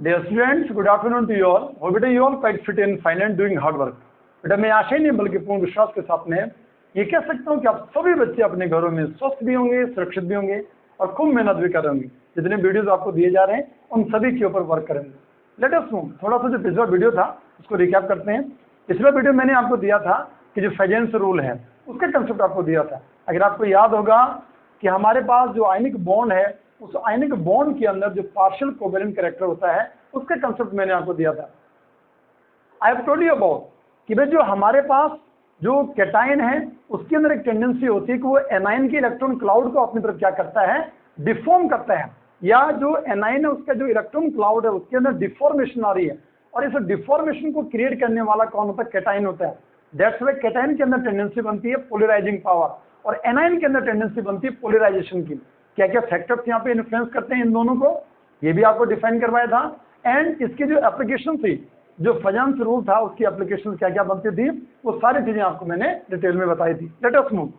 Dear students, good afternoon to you all. Hope that you all quite fit in fine and doing hard work. बेटा मैं आशा ही नहीं बल्कि पूर्ण विश्वास के साथ में ये कह सकता हूँ कि आप सभी बच्चे अपने घरों में स्वस्थ भी होंगे, सुरक्षित भी होंगे और खूब मेहनत भी कर रहे होंगे। जितने वीडियोस आपको दिए जा रहे हैं उन सभी के ऊपर वर्क करेंगे। Let us move. थोड़ा सा जो पिछला वीडियो था उसको रिकैप करते हैं। पिछला वीडियो मैंने आपको दिया था कि जो फेजेंस रूल है उसका कंसेप्ट आपको दिया था। अगर आपको याद होगा कि हमारे पास जो आयनिक बॉन्ड है उस आयनिक बॉन्ड के अंदर जो पार्शियल कोवेलेंट कैरेक्टर होता है उसका कंसेप्ट मैंने आपको दिया था। आई हैव टोल्ड यू अबाउट कि भाई जो हमारे पास जो कैटायन है उसके अंदर एक टेंडेंसी होती है कि वो एनायन के इलेक्ट्रॉन क्लाउड को अपनी तरफ क्या करता है, डिफॉर्म करता है, या जो एनायन है उसका जो इलेक्ट्रॉन क्लाउड है उसके अंदर डिफॉर्मेशन आ रही है और इस डिफॉर्मेशन को क्रिएट करने वाला कौन होता है, कैटायन होता है। दैट्स व्हाई कैटायन के अंदर टेंडेंसी बनती है पोलराइजिंग पावर और एनायन के अंदर टेंडेंसी बनती है पोलराइजेशन की। क्या क्या फैक्टर्स यहाँ पे इन्फ्लुएंस करते हैं इन दोनों को, ये भी आपको डिफाइन करवाया था। एंड इसकी जो एप्लीकेशन थी, जो फेजेंस रूल था उसकी एप्लीकेशन क्या क्या बनती थी, वो सारी चीजें आपको मैंने डिटेल में बताई थी। Let us move.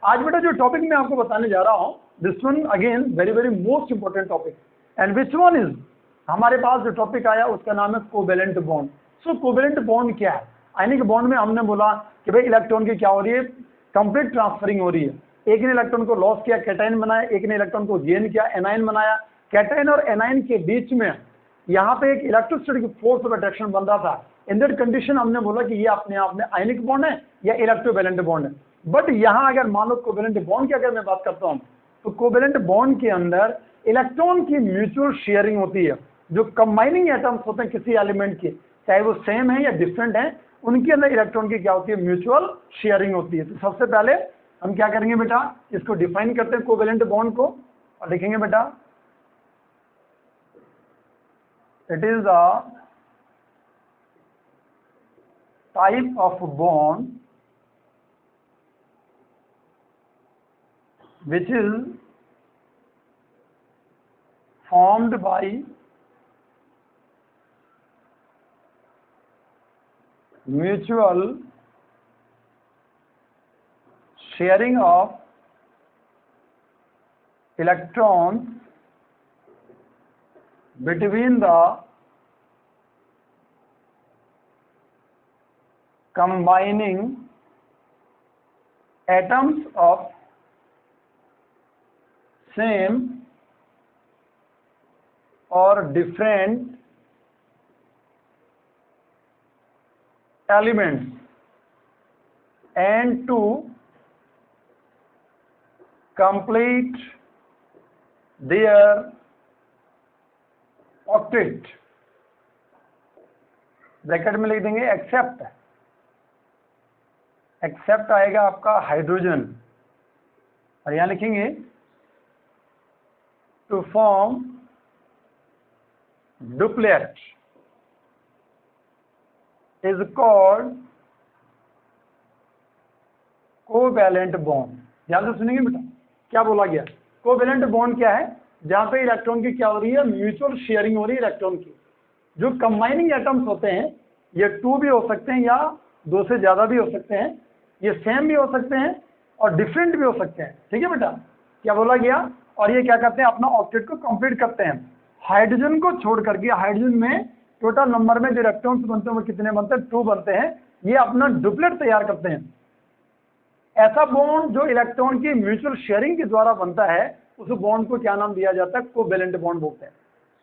आज बेटा जो टॉपिक मैं आपको बताने जा रहा हूँ, this one again very very most important topic. And which one is, हमारे पास जो टॉपिक आया उसका नाम है कोवेलेंट बॉन्ड। सो कोवेलेंट बॉन्ड क्या है? आयनिक बॉन्ड में हमने बोला कि भाई इलेक्ट्रॉन की क्या हो रही है, कंप्लीट ट्रांसफरिंग हो रही है। एक ने इलेक्ट्रॉन को लॉस किया, कैटायन बनाया, एक ने इलेक्ट्रॉन को गेन किया, एनायन बनाया। कैटायन और एनायन के बीच में यहाँ पे एक इलेक्ट्रोस्टैटिक फोर्स ऑफ अट्रैक्शन बन रहा था। इन दैट कंडीशन हमने बोला कि ये अपने आप में आयनिक बॉन्ड है या इलेक्ट्रोवैलेंट बॉन्ड है। बट यहाँ अगर मान लो कोवेलेंट बॉन्ड की अगर मैं बात करता हूँ तो कोवेलेंट बॉन्ड के अंदर इलेक्ट्रॉन की म्यूचुअल शेयरिंग होती है। जो कंबाइनिंग एटम्स होते हैं किसी एलिमेंट के, चाहे वो सेम है या डिफरेंट है, उनके अंदर इलेक्ट्रॉन की क्या होती है, म्यूचुअल शेयरिंग होती है। तो सबसे पहले हम क्या करेंगे बेटा, इसको डिफाइन करते हैं कोवेलेंट बॉन्ड को और लिखेंगे बेटा it is a type of bond which is formed by mutual sharing of electrons between the combining atoms of same or different elements and to complete their octet. Bracket में लिख देंगे accept. Accept आएगा आपका hydrogen और यहां लिखेंगे to form duplet is called covalent bond. ध्यान से सुनेंगे बेटा क्या बोला गया। कोवैलेंट बॉन्ड क्या है? जहां पे इलेक्ट्रॉन की क्या हो रही है, म्यूचुअल शेयरिंग हो रही है इलेक्ट्रॉन की। जो कंबाइनिंग एटम्स होते हैं ये 2 भी हो सकते हैं या 2 से ज्यादा भी हो सकते हैं, ये सेम भी हो सकते हैं और डिफरेंट भी हो सकते हैं। ठीक है बेटा, क्या बोला गया। और ये क्या करते हैं, अपना ऑक्टेट को कंप्लीट करते हैं। हाइड्रोजन को छोड़ करके, हाइड्रोजन में टोटल नंबर में जो इलेक्ट्रॉन्स बनते हैं वो कितने बनते हैं, 2 बनते हैं। ये अपना डुप्लेट तैयार करते हैं। ऐसा बॉन्ड जो इलेक्ट्रॉन की म्यूचुअल शेयरिंग के द्वारा बनता है उस बॉन्ड को क्या नाम दिया जाता है, कोवेलेंट बॉन्ड बोलते हैं।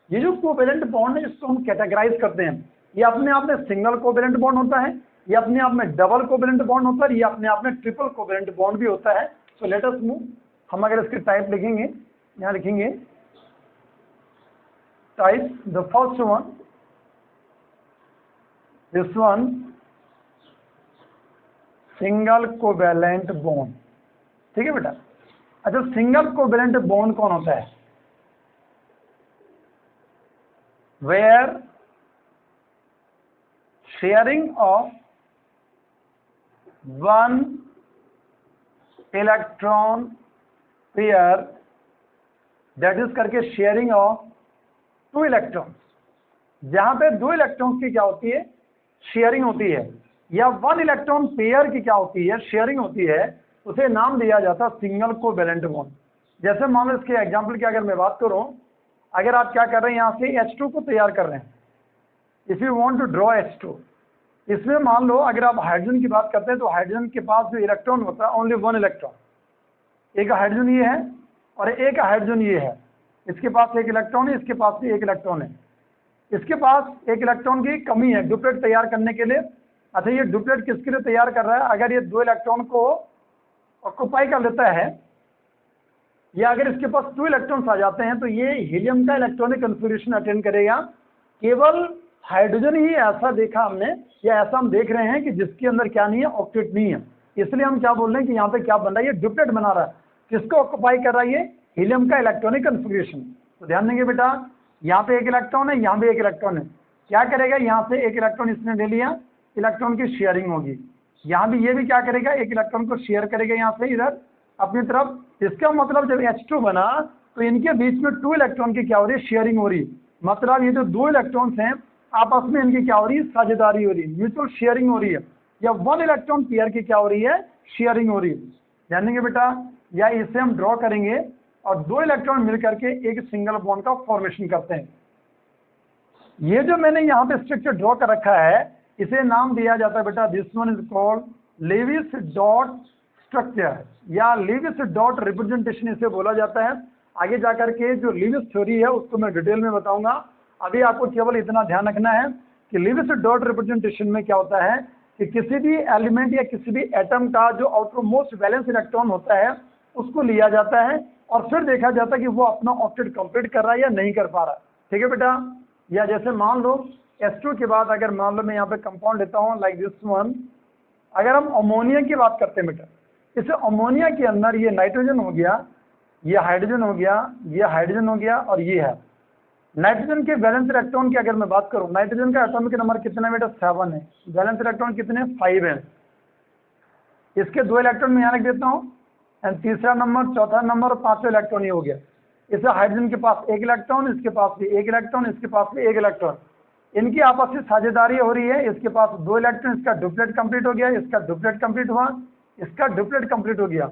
ये जो कोवेलेंट बॉन्ड है इसको हम कैटेगराइज करते हैं। ये अपने आप में सिंगल कोवेलेंट बॉन्ड होता है, ये अपने आप में डबल कोवेलेंट बॉन्ड होता है, ये अपने आप में ट्रिपल कोवेलेंट बॉन्ड भी होता है। So let us move. हम अगर इसके टाइप लिखेंगे, यहाँ लिखेंगे type, the first one, this one single covalent bond. ठीक है बेटा। अच्छा, सिंगल कोवेलेंट बॉन्ड कौन होता है? Where sharing of one electron pair, that is करके शेयरिंग ऑफ 2 इलेक्ट्रॉन्स। जहां पे 2 इलेक्ट्रॉन्स की क्या होती है, शेयरिंग होती है, या 1 इलेक्ट्रॉन पेयर की क्या होती है, शेयरिंग होती है, उसे नाम दिया जाता है सिंगल कोवेलेंट बॉन्ड। जैसे मान लो इसके एग्जाम्पल की अगर मैं बात करूं, अगर आप क्या कर रहे हैं, यहाँ से H2 को तैयार कर रहे हैं, if you want to draw H2, इसमें मान लो अगर आप हाइड्रोजन की बात करते हैं तो हाइड्रोजन के पास जो इलेक्ट्रॉन होता है ओनली 1 इलेक्ट्रॉन, एक हाइड्रोजन ये है और एक हाइड्रोजन ये है, इसके पास एक इलेक्ट्रॉन है, इसके पास भी एक इलेक्ट्रॉन है, इसके पास एक इलेक्ट्रॉन की कमी है डुप्लेट तैयार करने के लिए। अच्छा, ये डुप्लेट किसके लिए तैयार कर रहा है, अगर ये 2 इलेक्ट्रॉन को ऑक्युपाई कर लेता है या अगर इसके पास 2 इलेक्ट्रॉन्स आ जाते हैं तो ये हीलियम का इलेक्ट्रॉनिक कन्फिग्रेशन अटेंड करेगा। केवल हाइड्रोजन ही ऐसा देखा हमने या ऐसा हम देख रहे हैं कि जिसके अंदर क्या नहीं है, ऑक्टेट नहीं है, इसलिए हम क्या बोल रहे हैं कि यहाँ पे क्या बन रहा है, ये डुप्लेट बना रहा है। किसको ऑक्युपाई कर रहा है, ये हीलियम का इलेक्ट्रॉनिक कन्फिग्रेशन। तो ध्यान देंगे बेटा, यहाँ पे एक इलेक्ट्रॉन है, यहाँ भी एक इलेक्ट्रॉन है, क्या करेगा, यहाँ से एक इलेक्ट्रॉन इसने ले लिया, इलेक्ट्रॉन की शेयरिंग होगी, यहाँ भी ये भी क्या करेगा, एक इलेक्ट्रॉन को शेयर करेगा यहाँ से इधर अपनी तरफ। इसका मतलब जब H2 बना तो इनके बीच में 2 इलेक्ट्रॉन की क्या हो रही है, शेयरिंग हो रही है। मतलब ये जो 2 इलेक्ट्रॉन्स हैं आपस में इनकी क्या हो रही है, साझेदारी हो रही है, म्यूचुअल शेयरिंग हो रही है, या 1 इलेक्ट्रॉन पेयर की क्या हो रही है, शेयरिंग हो रही है। जानेंगे बेटा, या इसे हम ड्रॉ करेंगे और 2 इलेक्ट्रॉन मिल करके एक सिंगल बॉन्ड का फॉर्मेशन करते हैं। ये जो मैंने यहाँ पे स्ट्रक्चर ड्रॉ कर रखा है इसे नाम दिया जाता है बेटा, this one is called Lewis dot structure या लेविस डॉट रिप्रेजेंटेशन इसे बोला जाता है। आगे जाकर के जो लेविस थ्योरी है उसको मैं डिटेल में बताऊंगा, अभी आपको केवल इतना ध्यान रखना है कि लेविस डॉट रिप्रेजेंटेशन में क्या होता है कि किसी भी एलिमेंट या किसी भी एटम का जो आउटर मोस्ट वैलेंस इलेक्ट्रॉन होता है उसको लिया जाता है और फिर देखा जाता है कि वो अपना ऑक्टेट कंप्लीट कर रहा है या नहीं कर पा रहा। ठीक है बेटा, या जैसे मान लो H2 के बाद अगर मान लो मैं यहाँ पे कंपाउंड लेता हूँ लाइक दिस वन, अगर हम अमोनिया की बात करते हैं बेटा, इसे अमोनिया के अंदर ये नाइट्रोजन हो गया, ये हाइड्रोजन हो गया, ये हाइड्रोजन हो गया और ये है। नाइट्रोजन के वैलेंस इलेक्ट्रॉन की अगर मैं बात करूँ, नाइट्रोजन का एटॉमिक नंबर कितना बेटा, 7 है, वैलेंस इलेक्ट्रॉन कितने, 5 है। इसके 2 इलेक्ट्रॉन मैं यहाँ रख देता हूँ एंड तीसरा नंबर, चौथा नंबर और 5वां इलेक्ट्रॉन ये हो गया। इसे हाइड्रोजन के पास एक इलेक्ट्रॉन, इसके पास भी एक इलेक्ट्रॉन, इसके पास भी एक इलेक्ट्रॉन, इनकी आपस में साझेदारी हो रही है। इसके पास 2 इलेक्ट्रॉन, इसका डुप्लेट कंप्लीट हो गया, इसका डुप्लेट कंप्लीट हुआ, इसका डुप्लेट कंप्लीट हो गया।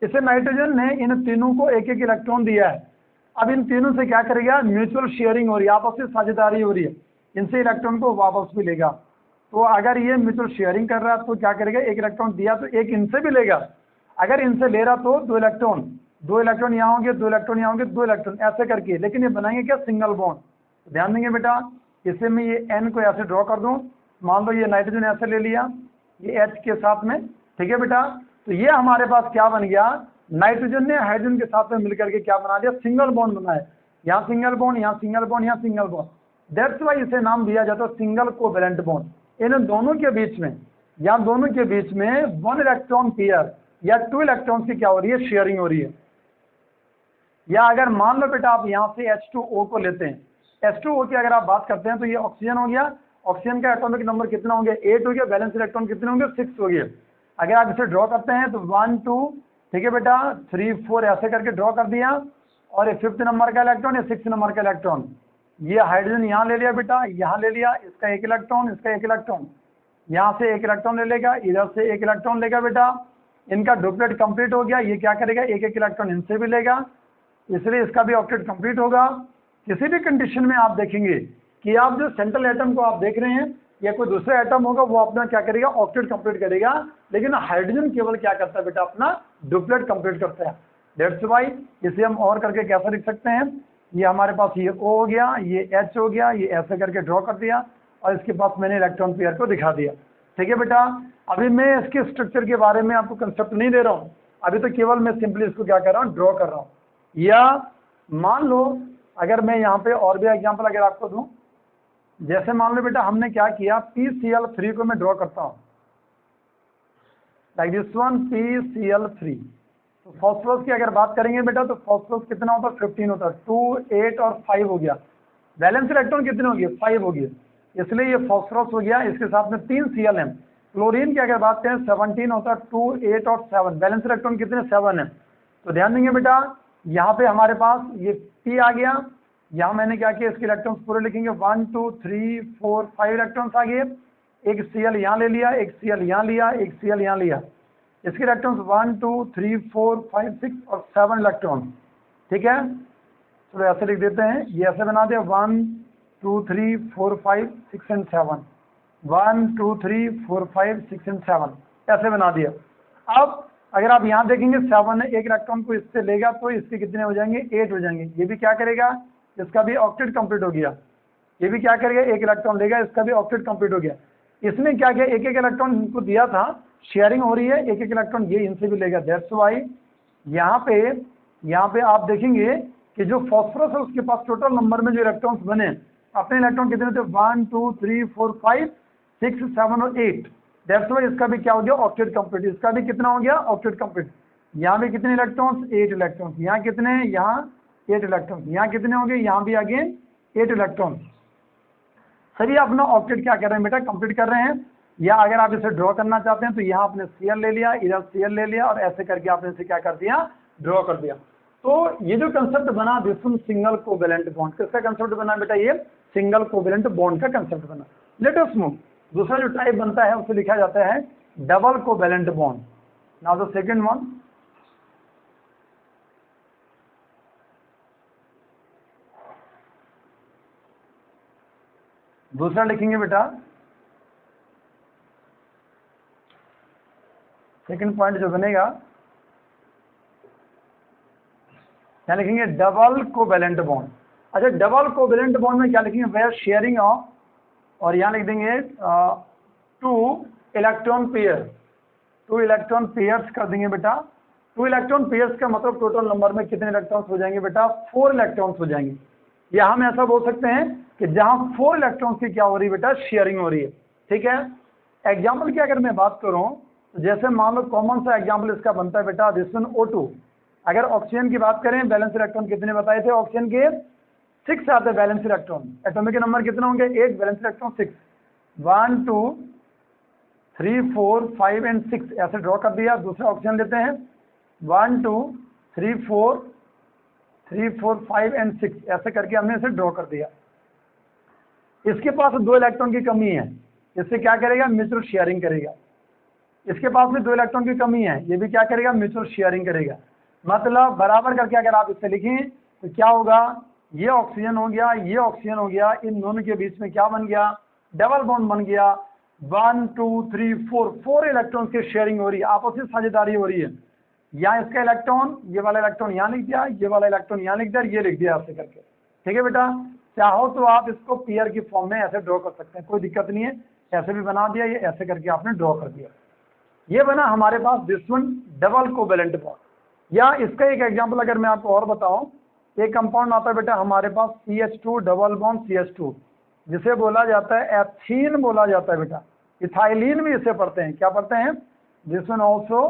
इसे नाइट्रोजन ने इन तीनों को एक एक इलेक्ट्रॉन दिया है। अब इन तीनों से क्या करेगा, म्यूचुअल शेयरिंग हो रही है, आपस में साझेदारी हो रही है, इनसे इलेक्ट्रॉन को वापस भी लेगा। तो अगर ये म्यूचुअल शेयरिंग कर रहा है तो क्या करेगा, एक इलेक्ट्रॉन दिया तो एक इनसे भी लेगा, अगर इनसे ले रहा तो 2 इलेक्ट्रॉन, 2 इलेक्ट्रॉन यहाँ होंगे, 2 इलेक्ट्रॉन यहाँ होंगे, 2 इलेक्ट्रॉन ऐसे करके, लेकिन ये बनाएंगे क्या, सिंगल बॉन्ड। तो ध्यान देंगे बेटा, इसे मैं ये N को ऐसे ड्रॉ कर दूं, मान लो ये नाइट्रोजन ऐसे ले लिया, ये H के साथ में, ठीक है बेटा। तो ये हमारे पास क्या बन गया, नाइट्रोजन ने हाइड्रोजन के साथ में मिलकर के क्या बना दिया, सिंगल बॉन्ड बनाया, यहाँ सिंगल बॉन्ड, यहाँ सिंगल बॉन्ड, यहाँ सिंगल बॉन्ड। दैट्स वाई इसे नाम दिया जाता है सिंगल कोवैलेंट बॉन्ड। इन दोनों के बीच में या दोनों के बीच में 1 इलेक्ट्रॉन पेयर या 2 इलेक्ट्रॉन की क्या हो रही है, शेयरिंग हो रही है। या अगर मान लो बेटा आप यहाँ से H2O को लेते हैं, H2O की अगर आप बात करते हैं तो ये ऑक्सीजन हो गया, ऑक्सीजन का एटॉमिक नंबर कितना हो गया, 8 हो गया, बैलेंस इलेक्ट्रॉन कितने होंगे, 6 हो गए। अगर आप इसे ड्रॉ करते हैं तो 1 2, ठीक है बेटा, 3 4 ऐसे करके ड्रॉ कर दिया, और ये 5th नंबर का इलेक्ट्रॉन, ये 6th नंबर का इलेक्ट्रॉन, ये हाइड्रोजन यहाँ ले लिया बेटा, यहाँ ले लिया, इसका एक इलेक्ट्रॉन, इसका एक इलेक्ट्रॉन, यहाँ से एक इलेक्ट्रॉन ले लेगा, इधर से एक इलेक्ट्रॉन लेगा बेटा, इनका डुप्लेट कंप्लीट हो गया। ये क्या करेगा, एक एक इलेक्ट्रॉन इनसे भी लेगा, इसलिए इसका भी ऑक्टेट कंप्लीट होगा। किसी भी कंडीशन में आप देखेंगे कि आप जो सेंट्रल एटम को आप देख रहे हैं या कोई दूसरा एटम होगा वो अपना क्या करेगा, ऑक्टेट कंप्लीट करेगा, लेकिन हाइड्रोजन केवल क्या करता है बेटा, अपना डुप्लेट कंप्लीट करता है। दैट्स वाई इसे हम और करके कैसे लिख सकते हैं, ये हमारे पास ये O हो गया, ये H हो गया, ये ऐसे करके ड्रॉ कर दिया और इसके पास मैंने इलेक्ट्रॉन पेयर को दिखा दिया। ठीक है बेटा, अभी मैं इसके स्ट्रक्चर के बारे में आपको कंसेप्ट नहीं दे रहा हूँ, अभी तो केवल मैं सिंपली इसको क्या कर रहा हूँ, ड्रॉ कर रहा हूँ। या मान लो अगर मैं यहाँ पे और भी एग्जांपल अगर आपको दूं, जैसे मान लो बेटा हमने क्या किया, PCl3 को मैं ड्रॉ करता हूँ लाइक दिस वन, PCl3। तो फॉस्फोरस की अगर बात करेंगे बेटा तो फॉस्फोरस कितना होता है, 15 होता है, 2 8 और 5 हो गया। वैलेंस इलेक्ट्रॉन कितने हो गए, 5 हो गए, इसलिए ये फॉस्फोरस हो गया, इसके साथ में 3 Cl है। क्लोरीन की अगर बात करें 17 होता है, 2 8 और 7, वैलेंस इलेक्ट्रॉन कितने, 7 है। तो ध्यान देंगे बेटा, यहाँ पे हमारे पास ये P आ गया, यहाँ मैंने क्या किया, इसके इलेक्ट्रॉन्स पूरे लिखेंगे, 1 2 3 4 5 इलेक्ट्रॉन्स आ गए, एक Cl यहाँ ले लिया, एक Cl यहाँ लिया, एक Cl यहाँ लिया, इसके इलेक्ट्रॉन्स 1 2 3 4 5 6 और 7 इलेक्ट्रॉन। ठीक है, चलो ऐसे लिख देते हैं, ये ऐसे बना दिया 1 2 3 4 5 6 एंड 7, 1 2 3 4 5 6 एंड 7 ऐसे बना दिया। अब अगर आप यहाँ देखेंगे 7 है, एक इलेक्ट्रॉन को इससे लेगा तो इसके कितने हो जाएंगे, 8 हो जाएंगे। ये भी क्या करेगा, इसका भी ऑक्टेट कंप्लीट हो गया। ये भी क्या करेगा, एक इलेक्ट्रॉन लेगा, इसका भी ऑक्टेट कंप्लीट हो गया। इसने क्या किया, एक एक इलेक्ट्रॉन इनको दिया था, शेयरिंग हो रही है, एक एक इलेक्ट्रॉन ये इनसे भी लेगा। दैट्स व्हाई यहाँ पे आप देखेंगे कि जो फॉस्फोरस है उसके पास टोटल नंबर में जो इलेक्ट्रॉन्स बने, अपने इलेक्ट्रॉन कितने थे, 1 2 3 4 5 6 7 और 8। दैट्स व्हाई इसका भी क्या हो गया, ऑक्टेट कंप्लीट। इसका भी कितना हो गया, ऑक्टेट कंप्लीट। यहाँ भी कितने इलेक्ट्रॉन्स, 8 इलेक्ट्रॉन्स। यहाँ कितने, यहाँ 8 इलेक्ट्रॉन्स। यहाँ कितने हो गए, यहाँ भी आगे 8 इलेक्ट्रॉन्स। सभी अपना ऑक्टेट क्या कर रहे हैं बेटा, कंप्लीट कर रहे हैं। या अगर आप इसे ड्रॉ करना चाहते हैं तो यहाँ आपने Cl ले लिया, इधर Cl ले लिया, और ऐसे करके आपने इसे क्या कर दिया, ड्रॉ कर दिया। तो ये जो कंसेप्ट बना this one single covalent bond, किसका कंसेप्ट बना बेटा, ये सिंगल कोवेलेंट बॉन्ड का कंसेप्ट बना। लेट अस मूव, दूसरा जो टाइप बनता है उसे लिखा जाता है double covalent bond. Now the second one, दूसरा लिखेंगे बेटा, सेकंड पॉइंट जो बनेगा क्या लिखेंगे, डबल कोवेलेंट बॉन्ड। अच्छा, डबल कोवेलेंट बॉन्ड में क्या लिखेंगे, वेयर शेयरिंग ऑफ, और यहाँ लिख देंगे 2 इलेक्ट्रॉन पेयर, 2 इलेक्ट्रॉन पेयर्स कर देंगे बेटा। 2 इलेक्ट्रॉन पेयर्स का मतलब टोटल नंबर में कितने इलेक्ट्रॉन्स हो जाएंगे बेटा, 4 इलेक्ट्रॉन्स हो जाएंगे। या हम ऐसा बोल सकते हैं कि जहां 4 इलेक्ट्रॉन्स की क्या हो रही है बेटा, शेयरिंग हो रही है। ठीक है, एग्जाम्पल की अगर मैं बात करूं तो जैसे मान लो कॉमन सा एग्जाम्पल इसका बनता है बेटा दिस वन O2। अगर ऑक्सीजन की बात करें, बैलेंस इलेक्ट्रॉन कितने बताए थे, ऑक्सीजन के 6 आते हैं बैलेंस इलेक्ट्रॉन। एटॉमिक नंबर कितने होंगे, 8, बैलेंस इलेक्ट्रॉन 6, 1 2 3 4 5 एंड 6 ऐसे ड्रॉ कर दिया। दूसरा ऑक्सीजन लेते हैं 1 2 3 4 5 एंड 6 ऐसे करके हमने इसे ड्रॉ कर दिया। इसके पास 2 इलेक्ट्रॉन की कमी है, इससे क्या करेगा, म्यूचुअल शेयरिंग करेगा। इसके पास भी 2 इलेक्ट्रॉन की कमी है, ये भी क्या करेगा, म्यूचुअल शेयरिंग करेगा। मतलब बराबर करके अगर आप इससे लिखें तो क्या होगा, ये ऑक्सीजन हो गया, ये ऑक्सीजन हो गया, इन दोनों के बीच में क्या बन गया, डबल बॉन्ड बन गया। 1 2 3 4 इलेक्ट्रॉन की शेयरिंग हो रही है, आपस में साझेदारी हो रही है। यहाँ इसका इलेक्ट्रॉन, ये वाला इलेक्ट्रॉन यहाँ लिख दिया, ये वाला इलेक्ट्रॉन यहाँ लिख दिया, ये लिख दिया ऐसे करके। ठीक है बेटा, चाहो तो आप इसको पेयर की फॉर्म में ऐसे ड्रॉ कर सकते हैं, कोई दिक्कत नहीं है। ऐसे भी बना दिया, ये ऐसे करके आपने ड्रॉ कर दिया। ये बना हमारे पास this one double covalent bond. या इसका एक एग्जांपल अगर मैं आपको और बताऊं, एक कंपाउंड आता है बेटा हमारे पास CH2 डबल बॉन्ड CH2, जिसे बोला जाता है एथीन बोला जाता है बेटा। इथाइलिन भी इसे पढ़ते हैं, क्या पढ़ते हैं, दिस वन ऑल्सो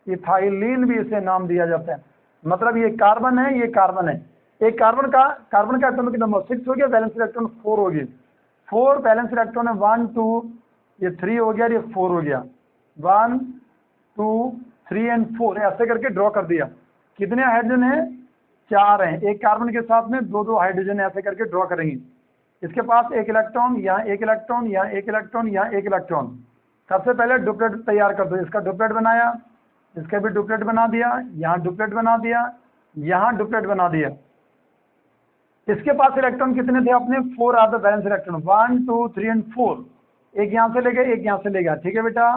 इथाइलिन भी इसे नाम दिया जाता है। मतलब ये कार्बन है, ये कार्बन है। एक कार्बन का एटॉमिक नंबर 6 हो गया, बैलेंस इलेक्ट्रॉन 4 हो गई, 4 बैलेंस इलेक्ट्रॉन है, 1 2 ये 3 हो गया, ये 4 हो गया, 1 2 3 एंड 4 ऐसे करके ड्रॉ कर दिया। कितने हाइड्रोजन है, 4 हैं। एक कार्बन के साथ में 2 हाइड्रोजन ऐसे करके ड्रॉ करेंगे। इसके पास एक इलेक्ट्रॉन, यहाँ एक इलेक्ट्रॉन, यहाँ एक इलेक्ट्रॉन, यहाँ एक इलेक्ट्रॉन। सबसे पहले डुप्लेट तैयार कर दो, इसका डुप्लेट बनाया, इसका भी डुप्लेट बना दिया, यहाँ डुप्लेट बना दिया, यहाँ डुप्लेट बना दिया। इसके पास इलेक्ट्रॉन कितने थे अपने, 4 आते बैलेंस इलेक्ट्रॉन, 1 2 3 एंड 4। एक यहाँ से ले गए, एक यहाँ से ले गया। ठीक है बेटा,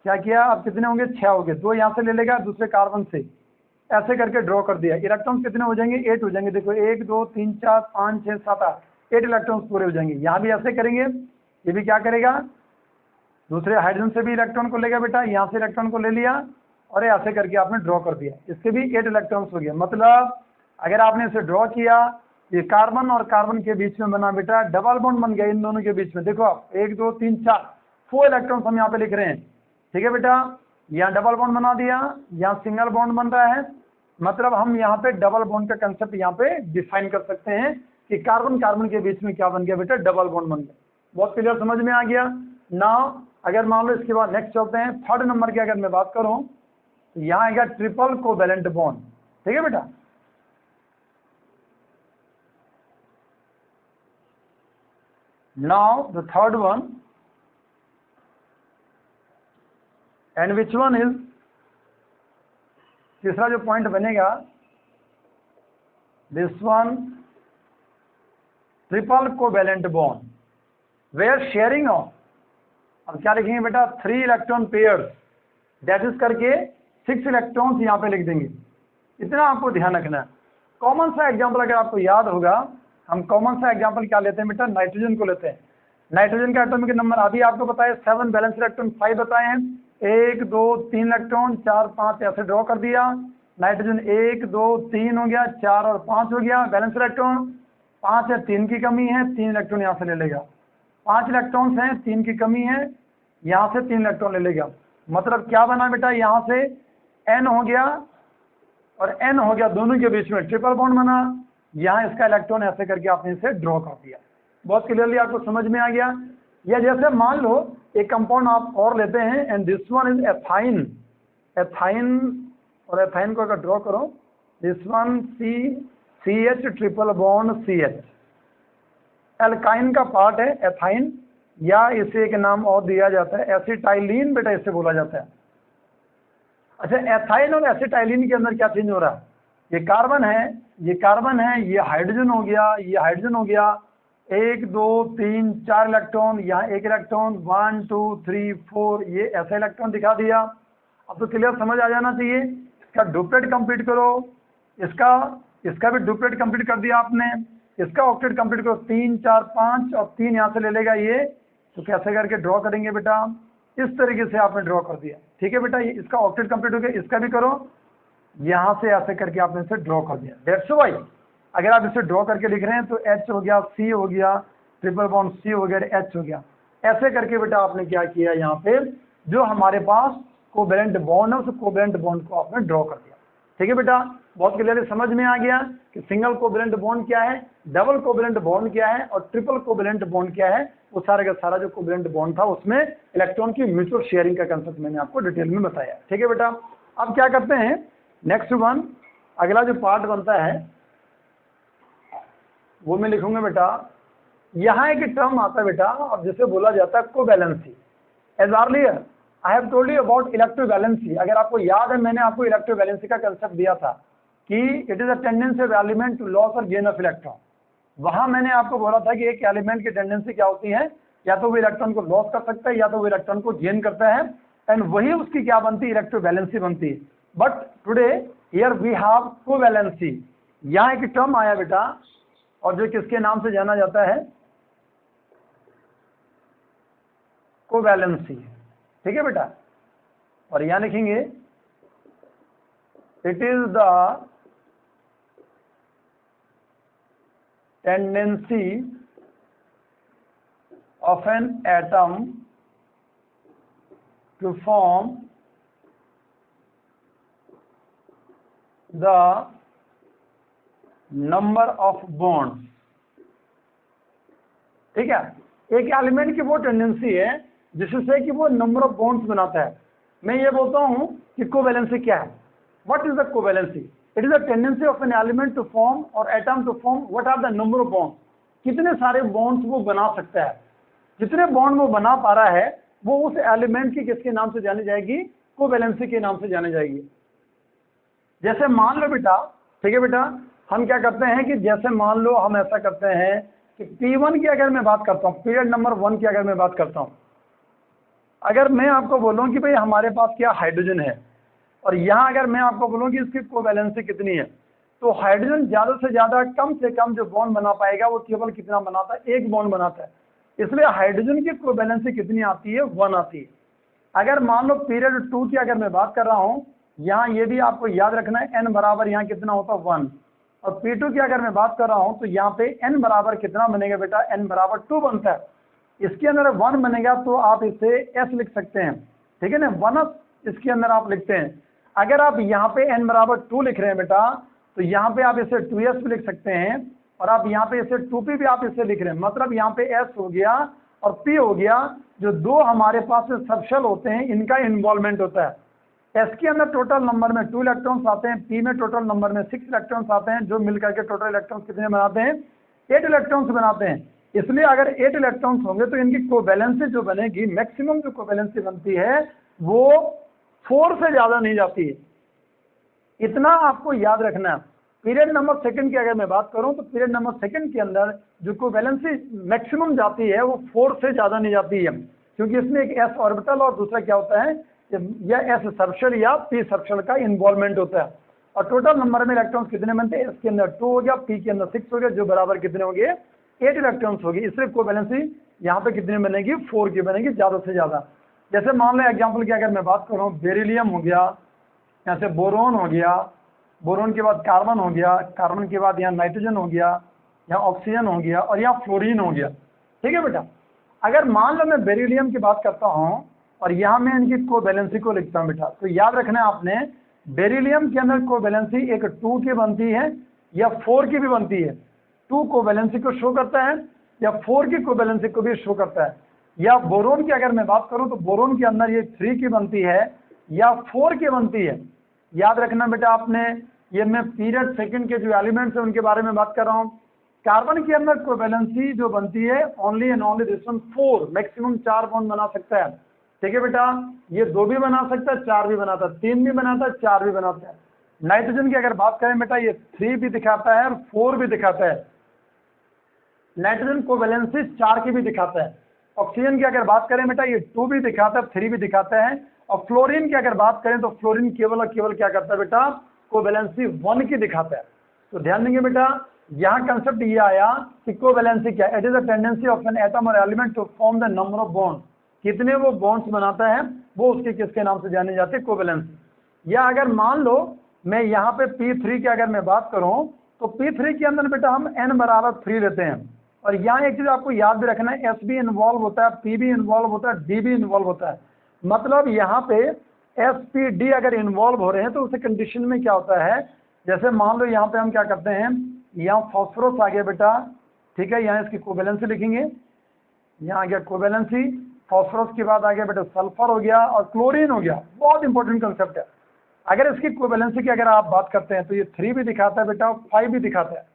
क्या किया, अब कितने होंगे, 6 हो गए, 2 यहाँ से ले लेगा, दूसरे कार्बन से, ऐसे करके ड्रॉ कर दिया। इलेक्ट्रॉन कितने हो जाएंगे, 8 हो जाएंगे। देखो 1 2 3 4 5 6 7 8 इलेक्ट्रॉन्स पूरे हो जाएंगे। यहाँ भी ऐसे करेंगे, ये भी क्या करेगा, दूसरे हाइड्रोजन से भी इलेक्ट्रॉन को लेगा बेटा, यहाँ से इलेक्ट्रॉन को ले लिया, और ऐसे करके आपने ड्रॉ कर दिया। इसके भी 8 इलेक्ट्रॉन्स हो गया। मतलब अगर आपने इसे ड्रॉ किया, ये कार्बन और कार्बन के बीच में बना बेटा डबल बॉन्ड बन गया इन दोनों के बीच में। देखो आप 1 2 3 4 इलेक्ट्रॉन्स हम यहाँ पे लिख रहे हैं। ठीक है बेटा, यहाँ डबल बॉन्ड बना दिया, यहाँ सिंगल बॉन्ड बन रहा है। मतलब हम यहाँ पे डबल बॉन्ड का कंसेप्ट यहाँ पे डिफाइन कर सकते हैं कि कार्बन कार्बन के बीच में क्या बन गया बेटा, डबल बॉन्ड बन गया। बहुत क्लियर समझ में आ गया। नाउ अगर मान लो इसके बाद नेक्स्ट चलते हैं, थर्ड नंबर की अगर मैं बात करूं तो यहाँ आएगा ट्रिपल कोवेलेंट बॉन्ड। ठीक है बेटा, now the third one and which one is, तीसरा जो पॉइंट बनेगा this one triple covalent bond where sharing of, अब क्या लिखेंगे बेटा, 3 इलेक्ट्रॉन पेयर्स दैट इज करके 6 इलेक्ट्रॉन्स यहाँ पे लिख देंगे। इतना आपको ध्यान रखना है। कॉमन सा एग्जाम्पल अगर आपको याद होगा, हम कॉमन सा एग्जाम्पल क्या लेते हैं बेटा, नाइट्रोजन को लेते हैं। नाइट्रोजन का एटॉमिक नंबर अभी आपको बताया 7, बैलेंस इलेक्ट्रॉन 5 बताए हैं, 1 2 3 इलेक्ट्रॉन 4 5 ऐसे ड्रॉ कर दिया। नाइट्रोजन 1 2 3 हो गया, 4 और 5 हो गया, बैलेंस इलेक्ट्रॉन 5 है, 3 की कमी है, 3 इलेक्ट्रॉन यहाँ से ले लेगा। 5 इलेक्ट्रॉन्स हैं, 3 की कमी है, यहाँ से 3 इलेक्ट्रॉन ले लेगा। मतलब क्या बना बेटा, यहाँ से n हो गया और n हो गया, दोनों के बीच में ट्रिपल बॉन्ड बना। यहाँ इसका इलेक्ट्रॉन ऐसे करके आपने इसे ड्रॉ कर दिया। बहुत क्लियरली आपको समझ में आ गया। या जैसे मान लो एक कंपाउंड आप और लेते हैं and this one is ethyne, ethyne और एथाइन को अगर ड्रॉ करो, this one CH triple bond CH, alkyne का पार्ट है एथाइन, या इसे एक नाम और दिया जाता है एसिटाइलिन, बेटा इसे बोला जाता है। अच्छा, एथाइन और एसिटाइलिन के अंदर क्या चेंज हो रहा है, ये कार्बन है, ये कार्बन है, ये हाइड्रोजन हो गया, ये हाइड्रोजन हो गया, 1 2 3 4 इलेक्ट्रॉन, यहाँ 1 इलेक्ट्रॉन, 1 2 3 4, ये ऐसा इलेक्ट्रॉन दिखा दिया। अब तो क्लियर समझ आ जाना चाहिए। इसका डुप्लेट कंप्लीट करो, इसका भी डुप्लेट कंप्लीट कर दिया आपने, इसका ऑक्टेट कंप्लीट करो, 3 4 5 और 3 यहाँ से ले लेगा ये, तो कैसे करके ड्रॉ करेंगे बेटा, इस तरीके से आपने ड्रॉ कर दिया। ठीक है बेटा, ये इसका ऑक्टेट कंप्लीट हो गया, इसका भी करो, यहाँ से ऐसे करके आपने इसे ड्रॉ कर दिया। दैट्स व्हाई अगर आप इसे ड्रॉ करके लिख रहे हैं तो H हो गया, C हो गया, ट्रिपल बॉन्ड C हो गया, H हो गया। ऐसे करके बेटा आपने क्या किया, यहाँ पे जो हमारे पास कोवैलेंट बॉन्ड है उस कोवैलेंट बॉन्ड को आपने ड्रॉ कर दिया। ठीक है बेटा, बहुत क्लियरली समझ में आ गया कि सिंगल कोवैलेंट बॉन्ड क्या है, डबल कोवैलेंट बॉन्ड क्या है और ट्रिपल कोवैलेंट बॉन्ड क्या है। वो सारा का सारा जो कोवैलेंट बॉन्ड था उसमें इलेक्ट्रॉन की म्यूचुअल शेयरिंग का कंसेप्ट मैंने आपको डिटेल में बताया। ठीक है बेटा, अब क्या करते हैं, नेक्स्ट वन, अगला जो पार्ट बनता है वो मैं लिखूंगा बेटा। यहाँ एक टर्म आता है बेटा, और जिसे बोला जाता है covalency. As earlier I have told you about electrovalency. अगर आपको याद है, मैंने आपको इलेक्ट्रोवैलेंसी का कंसेप्ट दिया था कि it is a tendency of element to loss और गेन ऑफ इलेक्ट्रॉन। वहां मैंने आपको बोला था कि एक एलिमेंट की टेंडेंसी क्या होती है, या तो वो इलेक्ट्रॉन को लॉस कर सकता है या तो वो इलेक्ट्रॉन को गेन करता है, एंड वही उसकी क्या बनती है, इलेक्ट्रोवैलेंसी बनती है। But today here we have covalency. यहाँ एक टर्म आया बेटा, और जो किसके नाम से जाना जाता है, कोवैलेंसी। ठीक है बेटा, और यहां लिखेंगे it is the tendency of an atom to form the number of bonds. ठीक है, एक एलिमेंट की वो टेंडेंसी है जिससे कि वो नंबर ऑफ बॉन्ड्स बनाता है। मैं ये बोलता हूं कि कोवैलेंसी क्या है, what is the covalency, it is the tendency of an element to form और atom to form what are the number of bonds. कितने सारे बॉन्ड्स वो बना सकता है, जितने बॉन्ड वो बना पा रहा है वो उस एलिमेंट की किसके नाम से जानी जाएगी, कोवैलेंसी के नाम से जानी जाएगी। जैसे मान लो बेटा, ठीक है बेटा, हम क्या करते हैं कि जैसे मान लो हम ऐसा करते हैं कि P1 की अगर मैं बात करता हूँ, पीरियड नंबर 1 की अगर मैं बात करता हूँ, अगर मैं आपको बोलूँ कि भाई हमारे पास क्या हाइड्रोजन है, और यहाँ अगर मैं आपको बोलूँ कि इसकी कोवैलेंसी कितनी है, तो हाइड्रोजन ज़्यादा से ज़्यादा कम से कम जो बॉन्ड बना पाएगा वो केवल कितना बनाता है, 1 बॉन्ड बनाता है। इसलिए हाइड्रोजन की कोवैलेंसी कितनी आती है, 1 आती है। अगर मान लो पीरियड 2 की अगर मैं बात कर रहा हूँ, यहाँ ये भी आपको याद रखना है, n बराबर यहाँ कितना होता है, 1। और P2 की अगर मैं बात कर रहा हूँ तो यहाँ पे n बराबर कितना बनेगा बेटा, n बराबर 2 बनता है। इसके अंदर 1 बनेगा तो आप इसे s लिख सकते हैं। ठीक है ना, 1 इसके अंदर आप लिखते हैं। अगर आप यहाँ पे n बराबर 2 लिख रहे हैं बेटा, तो यहाँ पे आप इसे 2s भी लिख सकते हैं, और आप यहाँ पे इसे 2p भी आप इसे लिख रहे हैं। मतलब यहाँ पे s हो गया और p हो गया, जो दो हमारे पास सबशेल होते हैं इनका इन्वॉल्वमेंट होता है। S के अंदर टोटल नंबर में 2 इलेक्ट्रॉन्स आते हैं, P में टोटल नंबर में 6 इलेक्ट्रॉन्स आते हैं, जो मिलकर के टोटल इलेक्ट्रॉन्स कितने बनाते हैं, 8 इलेक्ट्रॉन्स बनाते हैं। इसलिए अगर 8 इलेक्ट्रॉन्स होंगे तो इनकी कोवैलेंसी जो बनेगी, मैक्सिमम जो कोवैलेंसी बनती है वो 4 से ज़्यादा नहीं जाती है। इतना आपको याद रखना है। पीरियड नंबर सेकंड की अगर मैं बात करूं तो पीरियड नंबर सेकंड के अंदर जो कोवैलेंसी मैक्सिमम जाती है वो 4 से ज़्यादा नहीं जाती है, क्योंकि इसमें एक s ऑर्बिटल और दूसरा क्या होता है, या s सबशेल या p सबशेल का इन्वॉल्वमेंट होता है। और टोटल नंबर में इलेक्ट्रॉन्स कितने बनते हैं, s के अंदर 2 हो गया, p के अंदर 6 हो गया, जो बराबर कितने हो गए 8 इलेक्ट्रॉन्स होगी। इसलिए कोवैलेंसी यहाँ पे कितनी बनेगी, 4 की बनेगी, ज़्यादा से ज़्यादा। जैसे मान लो एग्जाम्पल की अगर मैं बात करूँ, बेरिलियम हो गया, यहाँ से बोरोन हो गया, बोरोन के बाद कार्बन हो गया, कार्बन के बाद यहाँ नाइट्रोजन हो गया, यहाँ ऑक्सीजन हो गया और यहाँ फ्लोरीन हो गया। ठीक है बेटा, अगर मान लो मैं बेरिलियम की बात करता हूँ और यहाँ मैं इनकी कोवैलेंसी को लिखता हूँ बेटा, तो याद रखना है आपने, बेरिलियम के अंदर कोवैलेंसी एक 2 की बनती है या 4 की भी बनती है। 2 कोवैलेंसी को शो करता है या 4 की कोवैलेंसी को भी शो करता है। या बोरोन की अगर मैं बात करूँ तो बोरोन के अंदर ये 3 की बनती है या 4 की बनती है। याद रखना बेटा आपने, ये मैं पीरियड सेकंड के जो एलिमेंट्स हैं उनके बारे में बात कर रहा हूँ। कार्बन के अंदर कोवैलेंसी जो बनती है only and only this one 4, maximum 4 bond बना सकता है। ठीक है बेटा, ये 2 भी बना सकता है, 4 भी बनाता है, 3 भी बनाता है, 4 भी बनाता है। नाइट्रोजन की अगर बात करें बेटा, ये 3 भी दिखाता है और 4 भी दिखाता है। नाइट्रोजन कोवैलेंसी 4 की भी दिखाता है। ऑक्सीजन की अगर बात करें बेटा, ये 2 भी दिखाता है, 3 भी दिखाता है। और फ्लोरीन की अगर बात करें तो फ्लोरीन केवल और केवल क्या करता है बेटा, कोवैलेंसी 1 की दिखाता है। तो ध्यान देंगे बेटा, यहाँ कंसेप्ट ये आया कि कोवैलेंसी क्या है, it is the tendency of an atom और element to form the number of bond, कितने वो बॉन्ड्स बनाता है वो उसके किसके नाम से जाने जाते हैं, कोवैलेंसी। या अगर मान लो मैं यहाँ पे P3 की अगर मैं बात करूँ तो P3 के अंदर बेटा हम n बराबर 3 लेते हैं। और यहाँ एक चीज आपको याद भी रखना है, S भी इन्वॉल्व होता है, P भी इन्वॉल्व होता है, D भी इन्वॉल्व होता है। मतलब यहाँ पे S P D अगर इन्वॉल्व हो रहे हैं तो उस कंडीशन में क्या होता है, जैसे मान लो यहाँ पे हम क्या करते हैं, यहाँ फॉस्फोरस आ गया बेटा, ठीक है, यहाँ इसकी कोवैलेंसी लिखेंगे, यहाँ आ गया कोवैलेंसी, फॉस्फोरस के बाद आ गया बेटा सल्फर हो गया और क्लोरीन हो गया। बहुत इंपॉर्टेंट कंसेप्ट है। अगर इसकी कोवैलेंसी की अगर आप बात करते हैं तो ये 3 भी दिखाता है बेटा, 5 भी दिखाता है।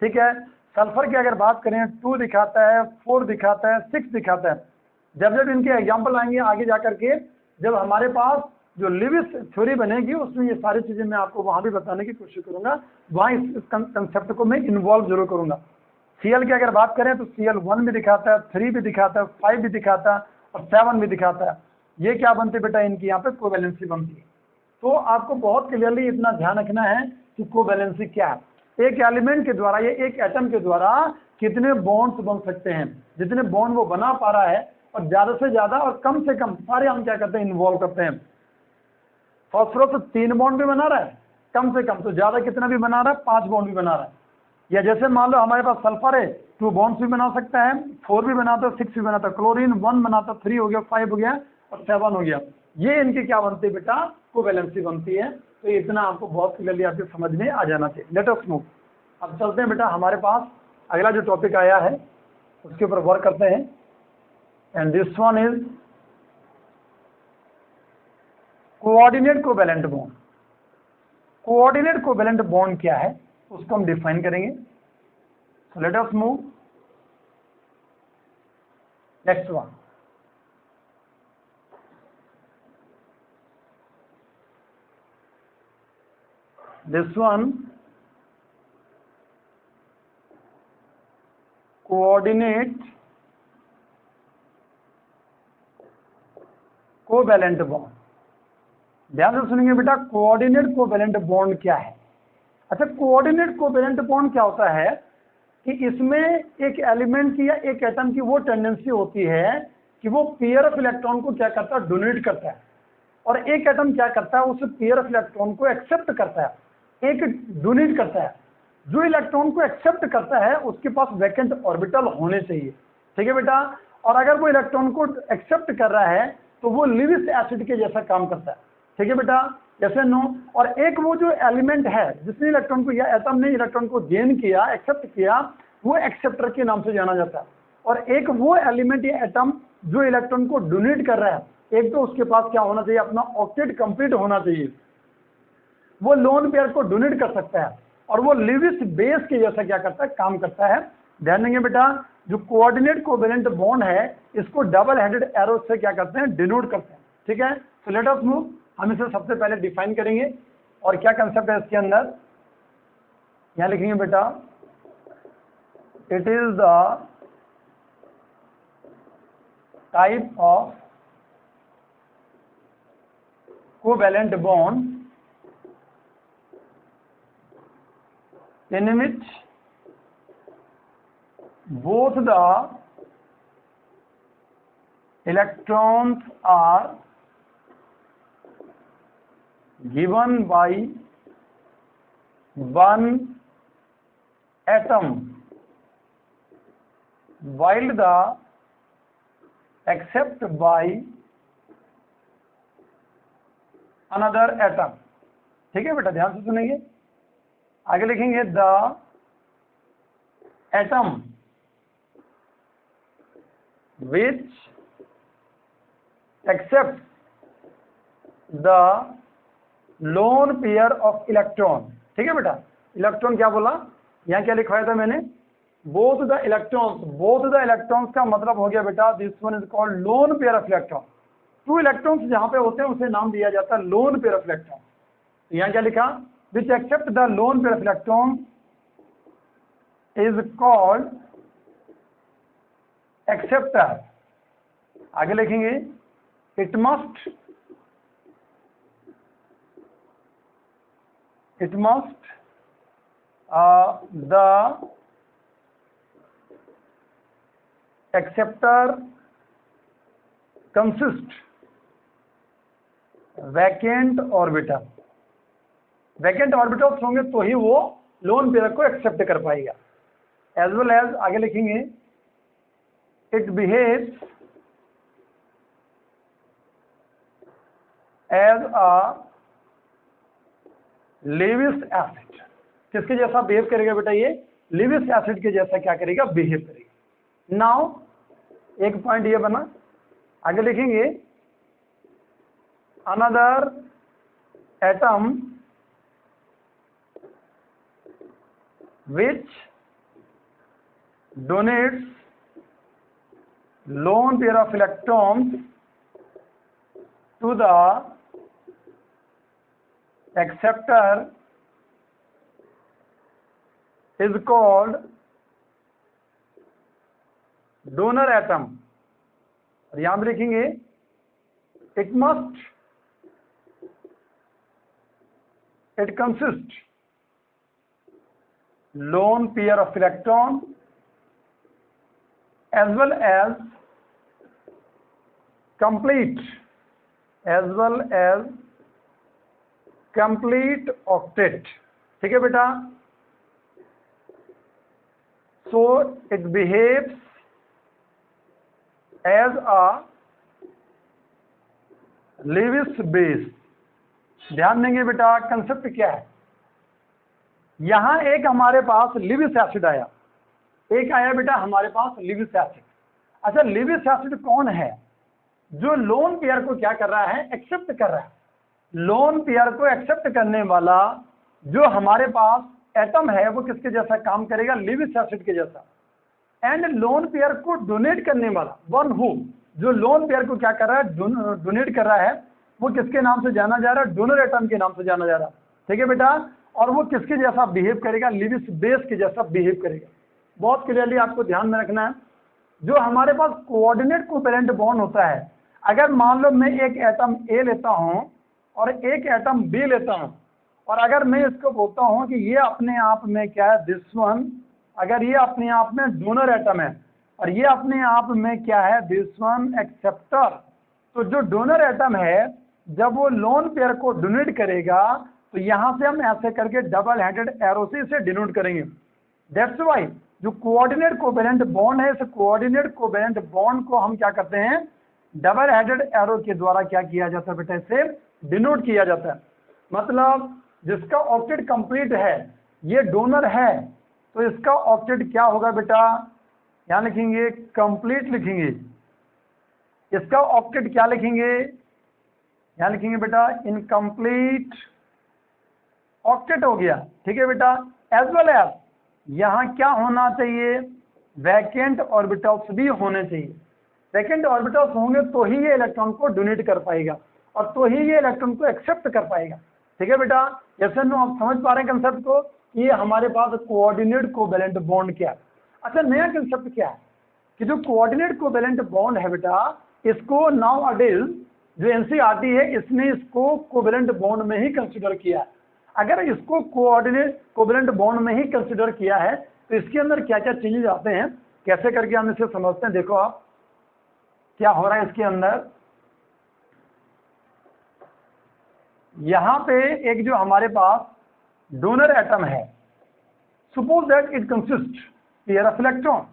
ठीक है, सल्फर की अगर बात करें 2 दिखाता है, 4 दिखाता है, 6 दिखाता है। जब जब इनके एग्जाम्पल आएंगे आगे जा करके, जब हमारे पास जो लिविस थ्योरी बनेगी उसमें ये सारी चीज़ें मैं आपको वहाँ भी बताने की कोशिश करूँगा, वहाँ इस कंसेप्ट को मैं इन्वॉल्व जरूर करूँगा। Cl की अगर बात करें तो Cl1 भी दिखाता है, 3 भी दिखाता है, 5 भी दिखाता है और 7 भी दिखाता है। ये क्या बनती है बेटा, इनकी यहाँ पे कोवैलेंसी बनती है। तो आपको बहुत क्लियरली इतना ध्यान रखना है कि कोवैलेंसी क्या है, एक एलिमेंट के द्वारा या एक एटम के द्वारा कितने बॉन्ड्स बन सकते हैं, जितने बॉन्ड वो बना पा रहा है, और ज्यादा से ज्यादा और कम से कम सारे हम क्या करते हैं, इन्वॉल्व करते हैं। फॉस्फोरस 3 बॉन्ड भी बना रहा है, कम से कम तो ज्यादा कितना भी बना रहा है, 5 बॉन्ड भी बना रहा है। या जैसे मान लो हमारे पास सल्फर है, 2 बॉन्ड्स भी बना सकता है, 4 भी बनाता है, 6 भी बनाता है। क्लोरीन 1 बनाता है, 3 हो गया, 5 हो गया और 7 हो गया। ये इनकी क्या बनती है बेटा, कोवैलेंसी बनती है। तो इतना आपको बहुत क्लियरली आपके समझ में आ जाना चाहिए। लेट अस मूव, अब चलते हैं बेटा हमारे पास अगला जो टॉपिक आया है उसके ऊपर वर्क करते हैं। And this one is coordinate covalent bond. Coordinate covalent bond क्या है उसको हम डिफाइन करेंगे। So let us move next one. This one, coordinate covalent bond. ध्यान से सुनेंगे बेटा, कोऑर्डिनेट कोवैलेंट बॉन्ड क्या है। अच्छा, कोऑर्डिनेट कोवैलेंट बॉन्ड क्या होता है कि इसमें एक एलिमेंट की या एक एटम की वो टेंडेंसी होती है कि वो पेयर ऑफ इलेक्ट्रॉन को क्या करता है, डोनेट करता है, और एक एटम क्या करता है, उस पेयर ऑफ इलेक्ट्रॉन को एक्सेप्ट करता है, एक डोनेट करता है। जो इलेक्ट्रॉन को एक्सेप्ट करता है उसके पास वैकेंट ऑर्बिटल होने चाहिए। ठीक है बेटा, और अगर वो इलेक्ट्रॉन को एक्सेप्ट कर रहा है तो वो लिविस एसिड के जैसा काम करता है। ठीक है बेटा, जैसे नो। और एक वो जो एलिमेंट है जिसने इलेक्ट्रॉन को या एटम ने इलेक्ट्रॉन को गेन किया, एक्सेप्ट किया, वो एक्सेप्टर के नाम से जाना जाता है। और एक वो एलिमेंट या एटम जो इलेक्ट्रॉन को डोनेट कर रहा है, एक तो उसके पास क्या होना चाहिए, अपना ऑक्टेट कंप्लीट होना चाहिए, वो लोन पेयर को डोनेट कर सकता है, और वो लिविस बेस के जैसा क्या करता है, काम करता है। ध्यान देंगे बेटा, जो कोऑर्डिनेट कोवैलेंट बॉन्ड है इसको डबल हेडेड एरो से क्या करते हैं, डिनोट करते हैं। ठीक है, तो लेट अस मूव, हम इसे सबसे पहले डिफाइन करेंगे और क्या कंसेप्ट है इसके अंदर। यहाँ लिखेंगे बेटा it is the type of covalent bond in which both the electrons are given by one atom while the accept by another atom। ठीक है बेटा, ध्यान से सुनेंगे। आगे लिखेंगे the atom which accept the lone pair of electron. ठीक है बेटा, इलेक्ट्रॉन क्या बोला, यहां क्या लिखवाया था मैंने, both the electrons. Both the electrons का मतलब हो गया बेटा this one is called loan pair of electron. Two electrons जहां पे होते हैं उसे नाम दिया जाता है लोन पेयर ऑफ इलेक्ट्रॉन। तो यहां क्या लिखा, which accept the lone pair of electron is called acceptor। आगे लिखेंगे it must the acceptor consist vacant orbital। Vacant orbitals होंगे तो ही वो लोन पेयर को एक्सेप्ट कर पाएगा। एज वेल एज आगे लिखेंगे it behaves as a Lewis acid. किसके जैसा बिहेव करेगा बेटा, ये लेविस एसिड के जैसा क्या करेगा, बिहेव करेगा। नाउ एक पॉइंट ये बना, आगे लिखेंगे another atom which donates lone pair of electrons to the acceptor is called donor atom। और यहां पे लिखेंगे it consists lone pair of electron as well as complete octet। ठीक है बेटा, so it behaves as a Lewis base। ध्यान देंगे बेटा, कंसेप्ट क्या है, यहां एक हमारे पास लिविस एसिड आया, एक आया बेटा हमारे पास लिविस एसिड। अच्छा, लिविस एसिड कौन है, जो लोन पेयर को क्या कर रहा है, एक्सेप्ट कर रहा है। लोन पेयर को एक्सेप्ट करने वाला जो हमारे पास एटम है वो किसके जैसा काम करेगा, लिविस एसिड के जैसा। एंड लोन पेयर को डोनेट करने वाला वन हु, जो लोन पेयर को क्या कर रहा है, डोनेट कर रहा है, वो किसके नाम से जाना जा रहा है, डोनर एटम के नाम से जाना जा रहा है। ठीक है बेटा, और वो किसके जैसा बिहेव करेगा, लिविस बेस के जैसा बिहेव करेगा। बहुत क्लियरली आपको ध्यान में रखना है। जो हमारे पास कोऑर्डिनेट कोवैलेंट बॉन्ड होता है, अगर मान लो मैं एक एटम ए लेता हूं और एक एटम बी लेता हूं, और अगर मैं इसको बोलता हूं कि ये अपने आप में क्या है, दिस वन, अगर ये अपने आप में डोनर एटम है और ये अपने आप में क्या है, दिस वन एक्सेप्टर, तो जो डोनर एटम है जब वो लोन पेयर को डोनेट करेगा तो यहां से हम ऐसे करके डबल हेडेड एरो से इसे डिनोट करेंगे। दैट्स वाई जो कोऑर्डिनेट कोवैलेंट बॉन्ड है, इस कोऑर्डिनेट कोवैलेंट बॉन्ड को हम क्या करते हैं, डबल हेडेड एरो के द्वारा क्या किया जाता है बेटा, इसे डिनोट किया जाता है। मतलब जिसका ऑक्टेट कंप्लीट है, ये डोनर है, तो इसका ऑक्टेट क्या होगा बेटा, यहां लिखेंगे कंप्लीट लिखेंगे। इसका ऑक्टेट क्या लिखेंगे, यहां लिखेंगे बेटा इनकम्प्लीट ऑक्टेट हो गया। ठीक है बेटा, एज वेल एज यहां क्या होना चाहिए, वैकेंट ऑर्बिटल्स भी होने चाहिए। वैकेंट ऑर्बिटल्स होंगे तो ही ये इलेक्ट्रॉन को डोनेट कर पाएगा और तो ही ये इलेक्ट्रॉन को एक्सेप्ट कर पाएगा। ठीक है बेटा, जैसे नो आप समझ पा रहे हैं कंसेप्ट को। कि ये हमारे पास कोऑर्डिनेट कोवेलेंट बॉन्ड क्या है। अच्छा, नया कंसेप्ट क्या है कि जो कोऑर्डिनेट कोवेलेंट बॉन्ड है बेटा, इसको नाउ अडेज जो एनसीईआरटी है इसने इसको कोवेलेंट बॉन्ड में ही कंसिडर किया है। अगर इसको कोऑर्डिनेट कोवेलेंट बॉन्ड में ही कंसिडर किया है तो इसके अंदर क्या क्या चेंजेस आते हैं, कैसे करके हम इसे समझते हैं। देखो आप क्या हो रहा है इसके अंदर। यहां पे एक जो हमारे पास डोनर एटम है, suppose that it consist pair of electron,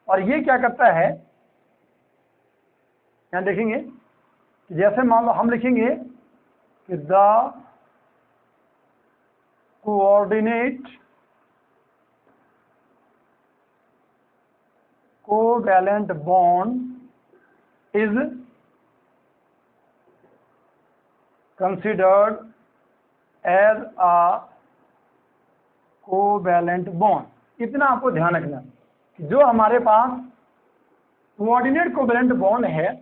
और ये क्या करता है, यहां देखेंगे जैसे मान लो हम लिखेंगे कि the coordinate covalent bond is considered as a covalent bond. इतना आपको ध्यान रखना कि जो हमारे पास कोऑर्डिनेट कोवैलेंट बॉन्ड है,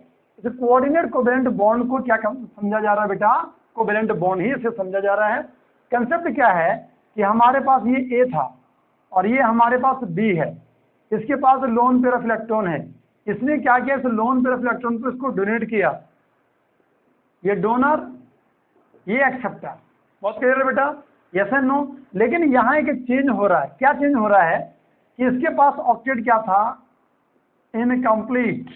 इस कोऑर्डिनेट कोवैलेंट बॉन्ड को क्या समझा जा रहा है बेटा, कोवैलेंट बॉन्ड ही इसे समझा जा रहा है। कंसेप्ट क्या है कि हमारे पास ये ए था और ये हमारे पास बी है, इसके पास लोन पेयर ऑफ इलेक्ट्रॉन है, इसने क्या किया, इस लोन पेयर ऑफ इलेक्ट्रॉन को इसको डोनेट किया, ये डोनर ये एक्सेप्टर। बहुत क्लियर है बेटा, यस एंड नो। लेकिन यहाँ एक चेंज हो रहा है, क्या चेंज हो रहा है कि इसके पास ऑक्टेट क्या था, इनकम्प्लीट,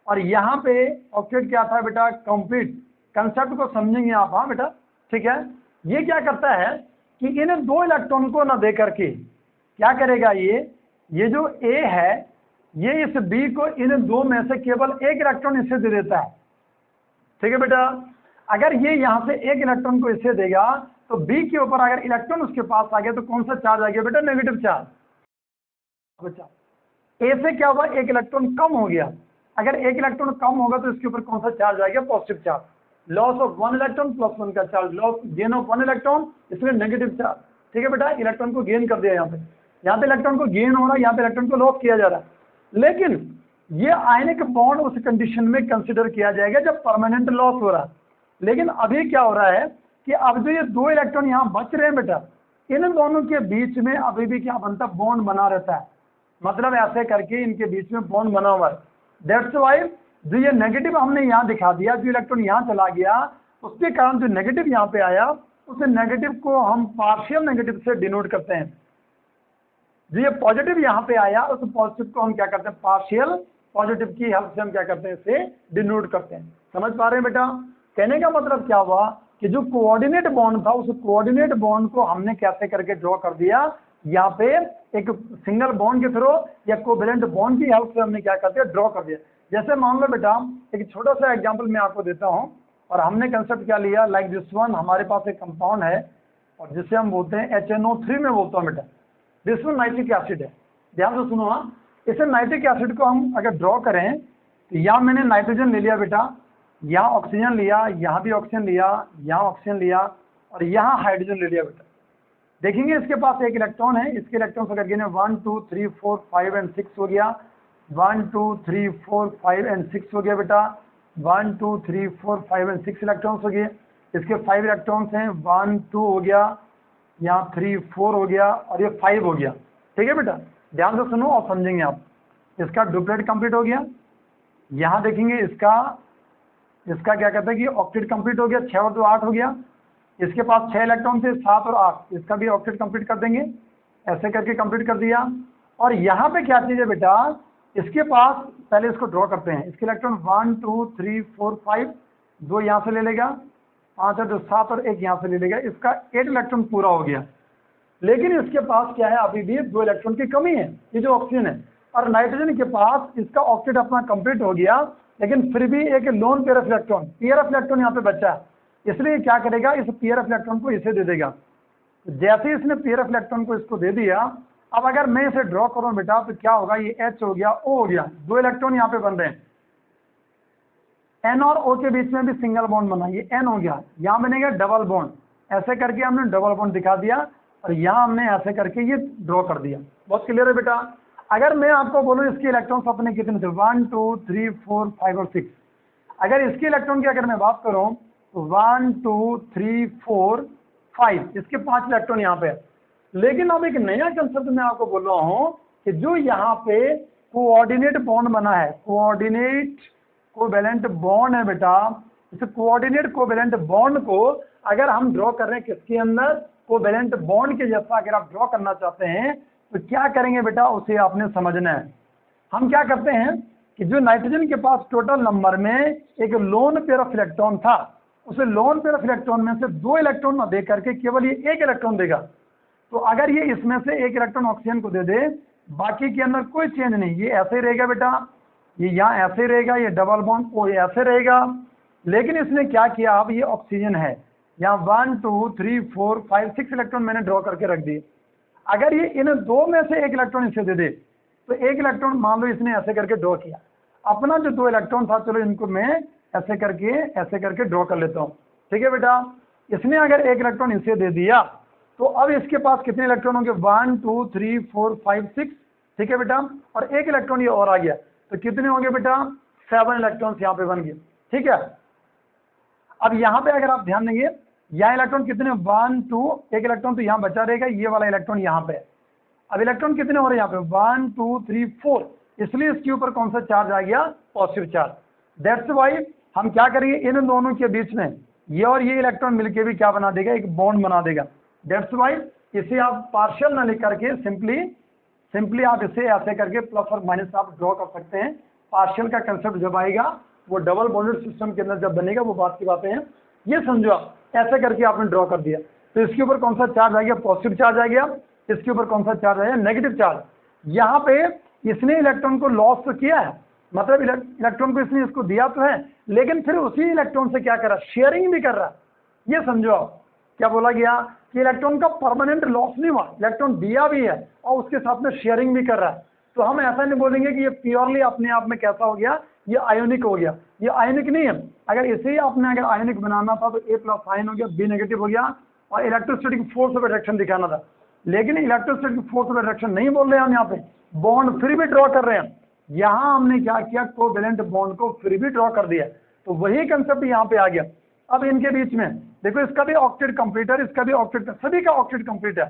और यहाँ पे ऑक्टेट क्या था बेटा, कंप्लीट। कंसेप्ट को समझेंगे आप, हाँ बेटा, ठीक है। ये क्या करता है कि इन दो इलेक्ट्रॉन को ना दे करके क्या करेगा, ये जो ए है ये इस बी को इन दो में से केवल एक इलेक्ट्रॉन इसे दे देता है, ठीक है बेटा। अगर ये यहाँ से एक इलेक्ट्रॉन को इसे देगा तो बी के ऊपर अगर इलेक्ट्रॉन उसके पास आ गया तो कौन सा चार्ज आ गया बेटा, नेगेटिव चार्ज। बच्चा ए से क्या हुआ, एक इलेक्ट्रॉन कम हो गया, अगर एक इलेक्ट्रॉन कम होगा तो इसके ऊपर कौन सा चार्ज आ गया, positive charge. Loss of one electron plus one का charge, loss gain of one electron, इसलिए नेगेटिव चार्ज, ठीक है बेटा। इलेक्ट्रॉन को गेन कर दिया, यहाँ पे इलेक्ट्रॉन को गेन हो रहा है, यहाँ पे इलेक्ट्रॉन को लॉस किया जा रहा है। लेकिन ये आयनिक बॉन्ड उस कंडीशन में कंसिडर किया जाएगा जब परमानेंट लॉस हो रहा है। लेकिन अभी क्या हो रहा है कि अब जो ये दो इलेक्ट्रॉन यहाँ बच रहे हैं बेटा, इन दोनों के बीच में अभी भी क्या बनता है, बॉन्ड बना रहता है। मतलब ऐसे करके इनके बीच में बॉन्ड बना हुआ है। दैट्स वाई जो ये नेगेटिव हमने यहाँ दिखा दिया, जो इलेक्ट्रॉन यहाँ चला गया, उसके कारण जो नेगेटिव यहाँ पे आया, उस नेगेटिव को हम पार्शियल नेगेटिव से डिनोट करते हैं। जो ये पॉजिटिव यहाँ पे आया, उस पॉजिटिव को हम क्या करते हैं, पार्शियल पॉजिटिव की हेल्प से हम क्या करते हैं, इसे डिनोट करते हैं। समझ पा रहे हैं बेटा। कहने का मतलब क्या हुआ कि जो कोऑर्डिनेट बॉन्ड था, उस कोऑर्डिनेट बॉन्ड को हमने कैसे करके ड्रॉ कर दिया, यहाँ पे एक सिंगल बॉन्ड के थ्रू या कोवैलेंट बॉन्ड की हेल्प से हमने क्या कर दिया, ड्रॉ कर दिया। जैसे मान लो बेटा, एक छोटा सा एग्जांपल मैं आपको देता हूँ, और हमने कंसेप्ट क्या लिया, लाइक दिस वन, हमारे पास एक कंपाउंड है और जिसे हम बोलते हैं HNO3 में बोलता हूँ बेटा, दिस वन नाइट्रिक एसिड है। ध्यान से सुनो, हाँ, इसे नाइट्रिक एसिड को हम अगर ड्रॉ करें तो यहाँ मैंने नाइट्रोजन ले लिया बेटा, यहाँ ऑक्सीजन लिया, यहाँ भी ऑक्सीजन लिया, यहाँ ऑक्सीजन लिया, और यहाँ हाइड्रोजन ले लिया बेटा। देखेंगे इसके पास एक इलेक्ट्रॉन है, इसके इलेक्ट्रॉन अगर गिने 1 2 3 4 5 एंड 6 हो गया, 1 2 3 4 5 एंड 6 हो गया बेटा, 1 2 3 4 5 एंड 6 इलेक्ट्रॉन्स हो गए। इसके 5 इलेक्ट्रॉन्स हैं, 1 2 हो गया, यहाँ 3 4 हो गया, और ये 5 हो गया, ठीक है बेटा। ध्यान से सुनो और समझेंगे आप। इसका डुप्लेट कंप्लीट हो गया, यहाँ देखेंगे इसका क्या कहते हैं कि ऑक्टेट कंप्लीट हो गया, 6 और 2 8 हो गया। इसके पास 6 इलेक्ट्रॉन थे, 7 और 8, इसका भी ऑक्टेट कंप्लीट कर देंगे, ऐसे करके कंप्लीट कर दिया। और यहाँ पे क्या चीज़ है बेटा, इसके पास पहले इसको ड्रॉ करते हैं, इसके इलेक्ट्रॉन 1 2 3 4 5, 2 यहाँ से ले लेगा, 5 और 2 7 और 1 यहाँ से ले लेगा, इसका 8 इलेक्ट्रॉन पूरा हो गया। लेकिन इसके पास क्या है, अभी भी 2 इलेक्ट्रॉन की कमी है, ये जो ऑक्सीजन है। और नाइट्रोजन के पास इसका ऑक्टेट अपना कंप्लीट हो गया, लेकिन फिर भी एक लोन पेयर ऑफ इलेक्ट्रॉन यहाँ पे बचा है, इसलिए क्या करेगा, इस पेयर ऑफ इलेक्ट्रॉन को इसे दे देगा। जैसे ही इसने पेयर ऑफ इलेक्ट्रॉन को इसको दे दिया, अब अगर मैं इसे ड्रॉ करूं बेटा तो क्या होगा, ये H हो गया, O हो गया, 2 इलेक्ट्रॉन यहाँ पे बन रहे हैं। N और O के बीच में भी सिंगल बॉन्ड बना, ये N हो गया, यहाँ बनेगा डबल बॉन्ड। ऐसे करके हमने डबल बॉन्ड दिखा दिया, और यहाँ हमने ऐसे करके ये ड्रॉ कर दिया। बहुत क्लियर है बेटा। अगर मैं आपको बोलूँ इसके इलेक्ट्रॉन्स अपने कितने थे, 1 2 3 4 5 और 6, अगर इसके इलेक्ट्रॉन की अगर मैं बात करूँ तो 1 2 3 4 5, इसके 5 इलेक्ट्रॉन यहाँ पे है। लेकिन अब एक नया कंसेप्ट मैं आपको बोल रहा हूँ कि जो यहाँ पे कोऑर्डिनेट बॉन्ड बना है, कोऑर्डिनेट कोवैलेंट बॉन्ड है बेटा, इस कोऑर्डिनेट कोवैलेंट बॉन्ड को अगर हम ड्रॉ कर रहे हैं किसके अंदर, कोवैलेंट बॉन्ड के जैसा अगर आप ड्रॉ करना चाहते हैं तो क्या करेंगे बेटा, उसे आपने समझना है। हम क्या करते हैं कि जो नाइट्रोजन के पास टोटल नंबर में एक लोन पेयर ऑफ इलेक्ट्रॉन था, उसे लोन पेयर ऑफ इलेक्ट्रॉन में से 2 इलेक्ट्रॉन न दे करके केवल ये 1 इलेक्ट्रॉन देगा। तो अगर ये इसमें से 1 इलेक्ट्रॉन ऑक्सीजन को दे दे, बाकी के अंदर कोई चेंज नहीं, ये ऐसे ही रहेगा बेटा, ये यहाँ ऐसे ही रहेगा, ये डबल बॉन्ड वो ऐसे रहेगा। लेकिन इसने क्या किया, अब ये ऑक्सीजन है, यहाँ 1 2 3 4 5 6 इलेक्ट्रॉन मैंने ड्रॉ करके रख दिए। अगर ये इन 2 में से 1 इलेक्ट्रॉन इसे दे दे तो 1 इलेक्ट्रॉन मान लो इसने ऐसे करके ड्रॉ किया, अपना जो 2 इलेक्ट्रॉन था, चलो इनको मैं ऐसे करके ड्रॉ कर लेता हूँ, ठीक है बेटा। इसने अगर 1 इलेक्ट्रॉन इसे दे दिया तो अब इसके पास कितने इलेक्ट्रॉन होंगे, 1 2 3 4 5 6, ठीक है बेटा, और 1 इलेक्ट्रॉन ये और आ गया, तो कितने होंगे बेटा, 7 इलेक्ट्रॉन्स यहाँ पे बन गए, ठीक है। अब यहाँ पे अगर आप ध्यान देंगे, यहाँ इलेक्ट्रॉन कितने, 1 2, 1 इलेक्ट्रॉन तो यहाँ बचा रहेगा, ये वाला इलेक्ट्रॉन यहाँ पे है। अब इलेक्ट्रॉन कितने हो रहे हैं यहाँ पे, 1 2 3 4, इसलिए इसके ऊपर कौन सा चार्ज आ गया, पॉजिटिव चार्ज। दैट्स वाई हम क्या करेंगे, इन दोनों के बीच में ये और ये इलेक्ट्रॉन मिलके भी क्या बना देगा, एक बॉन्ड बना देगा। दैट्स वाई इसे आप पार्शियल ना लिख करके सिंपली आप इसे ऐसे करके प्लस और माइनस आप ड्रॉ कर सकते हैं। पार्शियल का कंसेप्ट जब आएगा, वो डबल बॉन्डेड सिस्टम के अंदर जब बनेगा, वो बात की बातें हैं। ये समझो आप ऐसे करके आपने ड्रॉ कर दिया, तो इसके ऊपर कौन सा चार्ज आ गया, पॉजिटिव चार्ज आ गया, इसके ऊपर कौन सा चार्ज आया, नेगेटिव चार्ज। यहाँ पे इसने इलेक्ट्रॉन को लॉस तो किया है, मतलब इलेक्ट्रॉन को इसने इसको दिया तो है, लेकिन फिर उसी इलेक्ट्रॉन से क्या कर रहा है, शेयरिंग भी कर रहा है। ये समझो आप क्या बोला गया कि इलेक्ट्रॉन का परमानेंट लॉस नहीं हुआ, इलेक्ट्रॉन दिया भी है और उसके साथ में शेयरिंग भी कर रहा है। तो हम ऐसा नहीं बोलेंगे कि ये प्योरली अपने आप में कैसा हो गया, ये आयोनिक हो गया, ये आयोनिक नहीं है। अगर इसे ही आपने अगर आयोनिक बनाना था तो A प्लस आयन हो गया, B नेगेटिव हो गया और इलेक्ट्रोस्टैटिक फोर्स ऑफ अट्रैक्शन दिखाना था। लेकिन इलेक्ट्रोस्टैटिक फोर्स ऑफ अट्रैक्शन नहीं बोल रहे हैं हम यहाँ पे, बॉन्ड फिर भी ड्रॉ कर रहे हैं। यहाँ हमने क्या किया, कोवैलेंट बॉन्ड को फिर भी ड्रॉ कर दिया, तो वही कंसेप्ट यहाँ पे आ गया। अब इनके बीच में देखो, इसका भी ऑक्टेट कंप्लीट है, इसका भी ऑक्टेट, सभी का ऑक्टेट कंप्लीट है।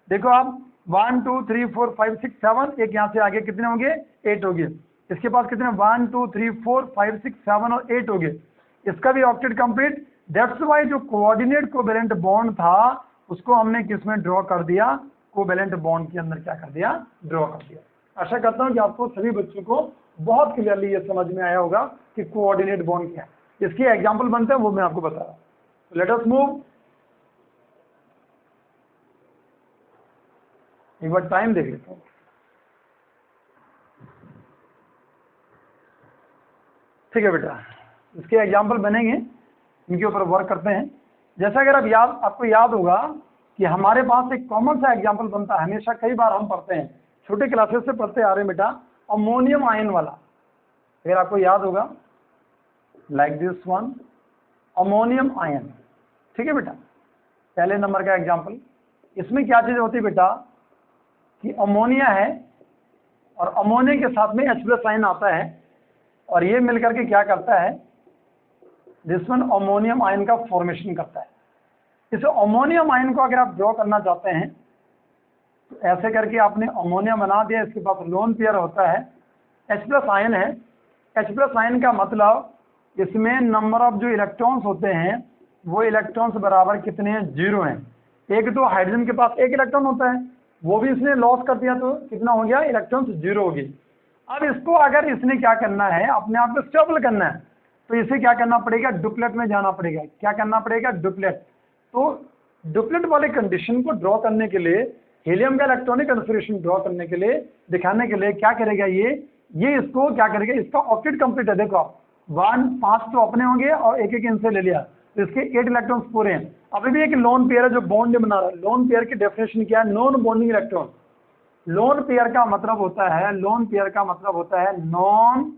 देखो आप 1 2 3 4 5 6 7, एक यहाँ से आगे कितने होंगे, 8 हो गए। इसके पास कितने, 1 2 3 4 5 6 7 और 8 हो गए, इसका भी ऑक्टेट कंप्लीट। दैट्स वाई जो कोऑर्डिनेट कोवैलेंट बॉन्ड था उसको हमने किस में ड्रॉ कर दिया, कोवैलेंट बॉन्ड के अंदर क्या कर दिया, ड्रॉ कर दिया। आशा करता हूँ कि आपको सभी बच्चों को बहुत क्लियरली ये समझ में आया होगा कि कोऑर्डिनेट बॉन्ड क्या है। इसके एग्जाम्पल बनते हैं, वो मैं आपको बता रहा हूँ। Let us move. एक बार टाइम देख लेता हूँ। ठीक है बेटा, इसके एग्जाम्पल बनेंगे, इनके ऊपर वर्क करते हैं। जैसा अगर आपको याद होगा कि हमारे पास एक कॉमन सा एग्जाम्पल बनता है, हमेशा कई बार हम पढ़ते हैं, छोटे क्लासेस से पढ़ते आ रहे हैं बेटा, अमोनियम आयन वाला। अगर आपको याद होगा, like this one, ammonium ion, ठीक है बेटा, पहले नंबर का एग्जाम्पल। इसमें क्या चीज़ होती है बेटा कि अमोनिया है और अमोनिया के साथ में H+ आयन आता है और ये मिलकर के क्या करता है, दिस वन अमोनियम आयन का फॉर्मेशन करता है। इस अमोनियम आयन को अगर आप ड्रॉ करना चाहते हैं तो ऐसे करके आपने अमोनिया बना दिया, इसके पास लोन पेयर होता है, H+ आयन है। H+ आयन का मतलब इसमें नंबर ऑफ जो इलेक्ट्रॉन्स होते हैं वो इलेक्ट्रॉन्स बराबर कितने हैं, 0 हैं। एक तो हाइड्रोजन के पास 1 इलेक्ट्रॉन होता है, वो भी इसने लॉस कर दिया, तो कितना हो गया, इलेक्ट्रॉन्स 0 हो गए। अब इसको अगर इसने क्या करना है, अपने आप को स्टेबल करना है, तो इसे क्या करना पड़ेगा, डुप्लेट में जाना पड़ेगा। क्या करना पड़ेगा, डुप्लेट। तो डुप्लेट वाले कंडीशन को ड्रॉ करने के लिए, हीलियम का इलेक्ट्रॉनिक कन्फिगरेशन ड्रॉ करने के लिए, दिखाने के लिए क्या करेगा, ये इसको क्या करेगा, इसका ऑक्टेट कंप्लीट है। देखो 1 5 तो अपने होंगे और एक एक इनसे ले लिया, तो इसके 8 इलेक्ट्रॉन्स पूरे हैं। अभी भी एक लोन पेयर है जो बॉन्ड बना रहा है। लोन पेयर की डेफिनेशन क्या है, non bonding electron. Lone pair का मतलब होता है, लोन पेयर का मतलब होता है नॉन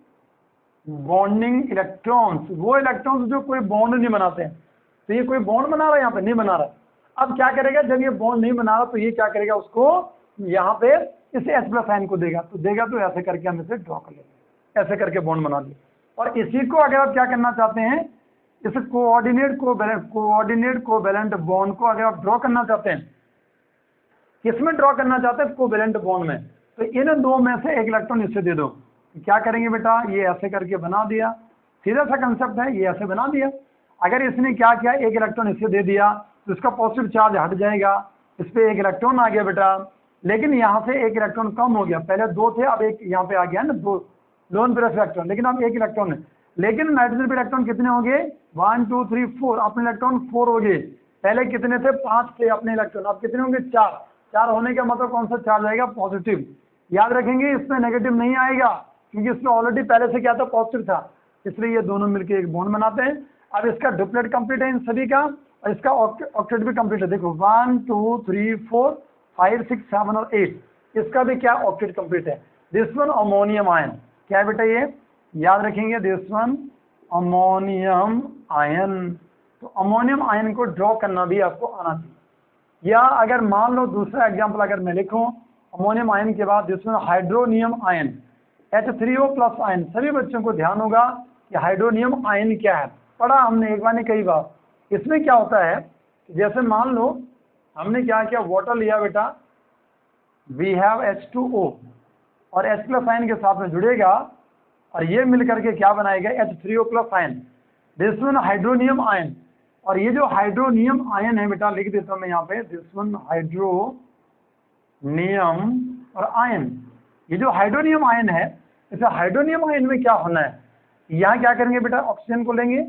बॉन्डिंग इलेक्ट्रॉन्स, वो इलेक्ट्रॉन्स जो कोई बॉन्ड नहीं बनाते हैं। तो ये कोई बॉन्ड बना रहा है, यहाँ पे नहीं बना रहा। अब क्या करेगा, जब ये बॉन्ड नहीं बना रहा तो ये क्या करेगा, उसको यहाँ पे इसे H+ आयन को देगा, तो ऐसे करके हम इसे ड्रॉ कर लेंगे, ऐसे करके बॉन्ड बना दिया। और इसी को अगर आप क्या करना चाहते हैं, इस कोऑर्डिनेट कोवैलेंट बॉन्ड को अगर आप ड्रॉ करना चाहते हैं, किसमें ड्रॉ करना चाहते हैं? कोवैलेंट बॉन्ड में, तो इन दो में से एक इलेक्ट्रॉन इससे दे दो। क्या करेंगे बेटा, ये ऐसे करके बना दिया, सीधा सा कंसेप्ट है, ये ऐसे बना दिया। अगर इसने क्या किया, एक इलेक्ट्रॉन इससे दे दिया तो इसका पॉजिटिव चार्ज हट जाएगा, इस पर एक इलेक्ट्रॉन आ गया बेटा, लेकिन यहाँ से एक इलेक्ट्रॉन कम हो गया, पहले दो थे अब एक यहाँ पे आ गया ना, दो लोन पेयर इलेक्ट्रॉन, लेकिन अब एक इलेक्ट्रॉन है। लेकिन नाइट्रोजन पे इलेक्ट्रॉन कितने हो गए? 1 2 3 4, अपने इलेक्ट्रॉन 4 हो गए। पहले कितने थे? 5 थे अपने इलेक्ट्रॉन, अब कितने होंगे? 4। 4 होने का मतलब कौन सा चार्ज आएगा? पॉजिटिव। याद रखेंगे इसमें नेगेटिव नहीं आएगा, क्योंकि इसमें ऑलरेडी पहले से क्या था? पॉजिटिव था, इसलिए ये दोनों मिलकर एक बॉन्ड बनाते हैं। अब इसका डुप्लेट कंप्लीट है इन सभी का, और इसका ऑक्टेट भी कंप्लीट है। देखो 1 2 3 4 5 6 7 और 8, इसका भी क्या? ऑक्टेट कंप्लीट है। दिस वन अमोनियम आयन, क्या है बेटा? ये याद रखेंगे, दिस वन अमोनियम आयन। तो अमोनियम आयन को ड्रॉ करना भी आपको आना चाहिए। या अगर मान लो दूसरा एग्जाम्पल अगर मैं लिखूं, अमोनियम आयन के बाद this one hydronium ion, H3O+ ion. सभी बच्चों को ध्यान होगा कि हाइड्रोनियम आयन क्या है, पढ़ा हमने एक बार नहीं कई बार। इसमें क्या होता है, जैसे मान लो हमने क्या किया, वाटर लिया बेटा, वी हैव H2O और H+ आयन के साथ में जुड़ेगा और ये मिल करके क्या बनाएगा? H3O+ ion. This one hydronium ion, और ये जो हाइड्रोनियम आयन है बेटा, लिख देता हूं मैं यहाँ पे, दिस वन हाइड्रोनियम और आयन। ये जो हाइड्रोनियम आयन है, इसे हाइड्रोनियम आयन में क्या होना है? यहाँ क्या करेंगे बेटा? ऑक्सीजन को लेंगे,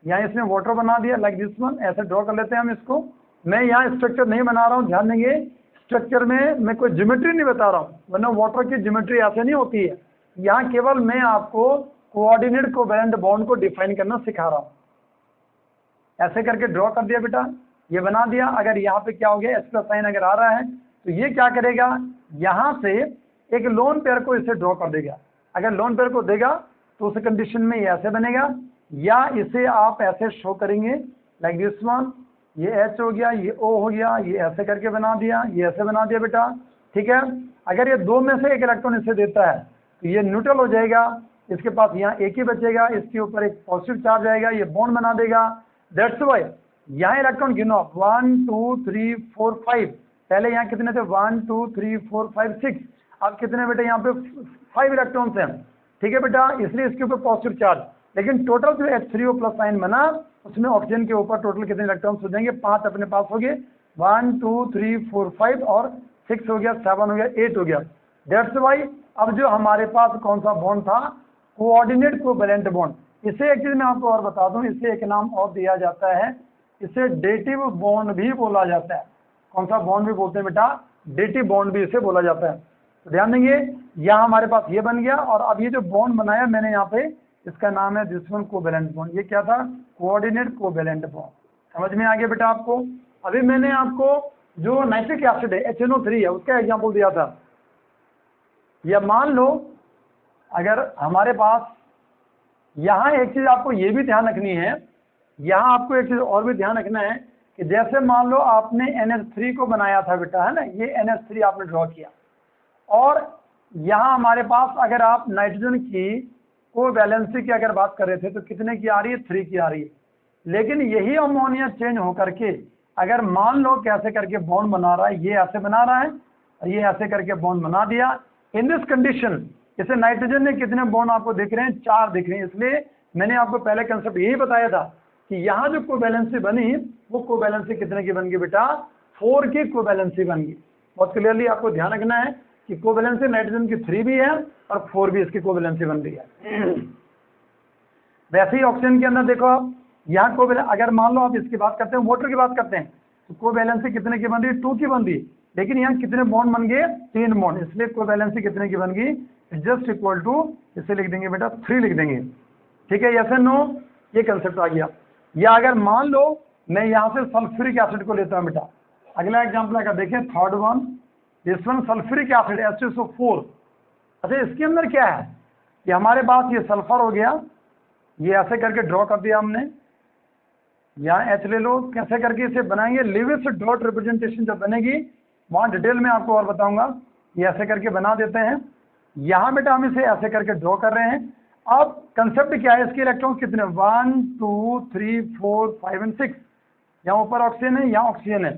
यहाँ इसमें वाटर बना दिया लाइक दिस वन, ऐसे ड्रॉ कर लेते हैं हम इसको। मैं यहाँ स्ट्रक्चर नहीं बना रहा हूँ, ध्यान देंगे, स्ट्रक्चर में मैं कोई ज्योमेट्री नहीं बता रहा हूँ, वरना वाटर की ज्योमेट्री ऐसे नहीं होती है। यहाँ केवल मैं आपको कोऑर्डिनेट कोवैलेंट बॉन्ड को डिफाइन करना सिखा रहा हूँ। ऐसे करके ड्रॉ कर दिया बेटा, ये बना दिया। अगर यहाँ पे क्या हो गया? H+ साइन अगर आ रहा है तो ये क्या करेगा? यहाँ से एक लोन पेयर को इसे ड्रॉ कर देगा। अगर लोन पेयर को देगा तो उस कंडीशन में ये ऐसे बनेगा, या इसे आप ऐसे शो करेंगे लाइक दिस वन, ये H हो गया, ये O हो गया, ये ऐसे करके बना दिया, ये ऐसे बना दिया बेटा, ठीक है। अगर ये दो में से एक इलेक्ट्रॉन इसे देता है तो ये न्यूट्रल हो जाएगा, इसके पास यहाँ एक ही बचेगा, इसके ऊपर एक पॉजिटिव चार्ज आएगा, ये बॉन्ड बना देगा। दैट्स वाई यहाँ इलेक्ट्रॉन गिनो, 1 2 3 4 5, पहले यहाँ कितने थे? 1 2 3 4 5 6, अब कितने बेटे? यहाँ पे 5 इलेक्ट्रॉन्स हैं, ठीक है बेटा, इसलिए इसके ऊपर पॉजिटिव चार्ज। लेकिन टोटल जो H3O+ आयन बना, उसमें ऑक्सीजन के ऊपर टोटल कितने इलेक्ट्रॉन्स हो जाएंगे? 5 अपने पास हो गए, 1 2 3 4 5 और 6 हो गया, 7 हो गया, 8 हो गया। दैट्स वाई अब जो हमारे पास कौन सा बॉन्ड था? Coordinate covalent bond. इसे एक चीज मैं आपको और बता दूं, इसे एक नाम और दिया जाता है, इसे डेटिव बॉन्ड भी बोला जाता है। कौन सा बॉन्ड भी बोलते हैं बेटा? डेटिव बॉन्ड भी इसे बोला जाता है। तो ध्यान देंगे, यहाँ हमारे पास ये बन गया, और अब ये जो बॉन्ड बनाया मैंने यहाँ पे, इसका नाम है दिस वन कोवैलेंट बॉन्ड। ये क्या था? Coordinate covalent bond. समझ में आ गया बेटा आपको? अभी मैंने आपको जो नाइट्रिक एसिड है HNO3 है, उसका एग्जाम्पल दिया था। या मान लो अगर हमारे पास, यहाँ एक चीज आपको ये भी ध्यान रखनी है, यहाँ आपको एक चीज और भी ध्यान रखना है कि जैसे मान लो आपने NH3 को बनाया था बेटा, है ना, ये NH3 आपने ड्रॉ किया, और यहाँ हमारे पास अगर आप नाइट्रोजन की कोवैलेंसी की अगर बात कर रहे थे तो कितने की आ रही है? 3 की आ रही है। लेकिन यही अमोनिया चेंज होकर के अगर मान लो कैसे करके बॉन्ड बना रहा है, ये ऐसे बना रहा है, ये ऐसे करके बॉन्ड बना दिया। इन दिस कंडीशन जैसे नाइट्रोजन ने कितने बॉन्ड आपको दिख रहे हैं? 4 दिख रहे हैं। इसलिए मैंने आपको पहले कंसेप्ट यही बताया था कि यहाँ जो कोवैलेंसी बनी, वो कोवैलेंसी कितने की बन गई बेटा? 4 की कोवैलेंसी बन गई। बहुत क्लियरली आपको ध्यान रखना है कि कोवैलेंसी नाइट्रोजन की 3 भी है और 4 भी इसकी कोवैलेंसी बन रही है। वैसे ही ऑक्सीजन के अंदर देखो आप, यहाँ कोवैलेंसी अगर मान लो आप इसकी बात करते हैं, वाटर की बात करते हैं, तो कोवैलेंसी कितने की बन रही है? 2 की बन रही है। लेकिन यहाँ कितने बॉन्ड बन गए? 3 बॉन्ड, इसलिए कोवैलेंसी कितने की बन गई? जस्ट इक्वल टू, इसे लिख देंगे बेटा 3 लिख देंगे, ठीक है। यस एंड नो, ये कंसेप्ट आ गया। या अगर मान लो मैं यहाँ से सल्फ्यूरिक एसिड को लेता हूँ बेटा, अगला एग्जाम्पल अगर देखें, third one, this one sulphuric acid H2SO4। अच्छा, इसके अंदर क्या है? कि हमारे पास ये सल्फर हो गया, ये ऐसे करके ड्रॉ कर दिया हमने, यहाँ H ले लो, कैसे करके इसे बनाएंगे? लिविस डॉट रिप्रेजेंटेशन जब बनेगी वहाँ डिटेल में आपको और बताऊंगा। ये ऐसे करके बना देते हैं। यहाँ बेटा हम इसे ऐसे करके ड्रॉ कर रहे हैं, अब कंसेप्ट क्या है, इसके इलेक्ट्रॉन कितने 1 2 3 4 5 एंड 6। यहाँ ऊपर ऑक्सीजन है, यहाँ ऑक्सीजन है,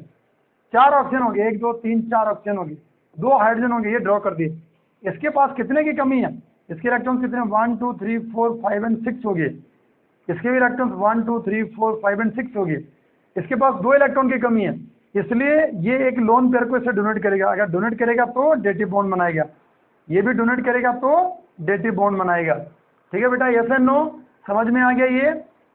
4 ऑक्सीजन हो गए, 1 2 3 4 ऑक्सीजन हो गए, 2 हाइड्रोजन हो गए, ये ड्रॉ कर दिए। इसके पास कितने की कमी है, इसके इलेक्ट्रॉन कितने 1 2 3 4 5 एंड 6 हो गए, इसके भी इलेक्ट्रॉन 1 2 3 4 5 एंड 6 हो गए। इसके पास 2 इलेक्ट्रॉन की कमी है, इसलिए ये एक लोन पेयर को इसे डोनेट करेगा। अगर डोनेट करेगा तो डेटिव बॉन्ड बनाएगा, ये भी डोनेट करेगा तो डेटिव बॉन्ड बनाएगा। ठीक है बेटा, यस एंड नो, समझ में आ गया ये।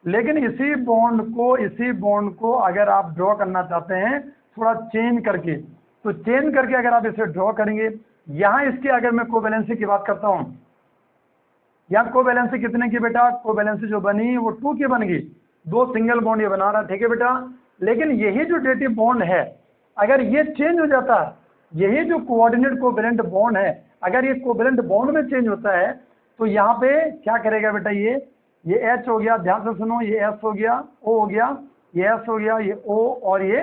लेकिन इसी बॉन्ड को अगर आप ड्रॉ करना चाहते हैं थोड़ा चेंज करके, तो चेंज करके अगर आप इसे ड्रॉ करेंगे, यहाँ इसकी अगर मैं कोवैलेंसी की बात करता हूँ, यहाँ कोवैलेंसी कितने की बेटा, कोवैलेंसी जो बनी वो 2 की बन गई, 2 सिंगल बॉन्ड ये बना रहा है। ठीक है बेटा, लेकिन यही जो डेटिव बॉन्ड है अगर ये चेंज हो जाता है, यही जो कोऑर्डिनेट कोवैलेंट बॉन्ड है अगर ये कोवैलेंट बॉन्ड में चेंज होता है, तो यहाँ पे क्या करेगा बेटा, ये H हो गया, ध्यान से सुनो, ये S हो गया, O हो गया, ये S हो गया, ये O और ये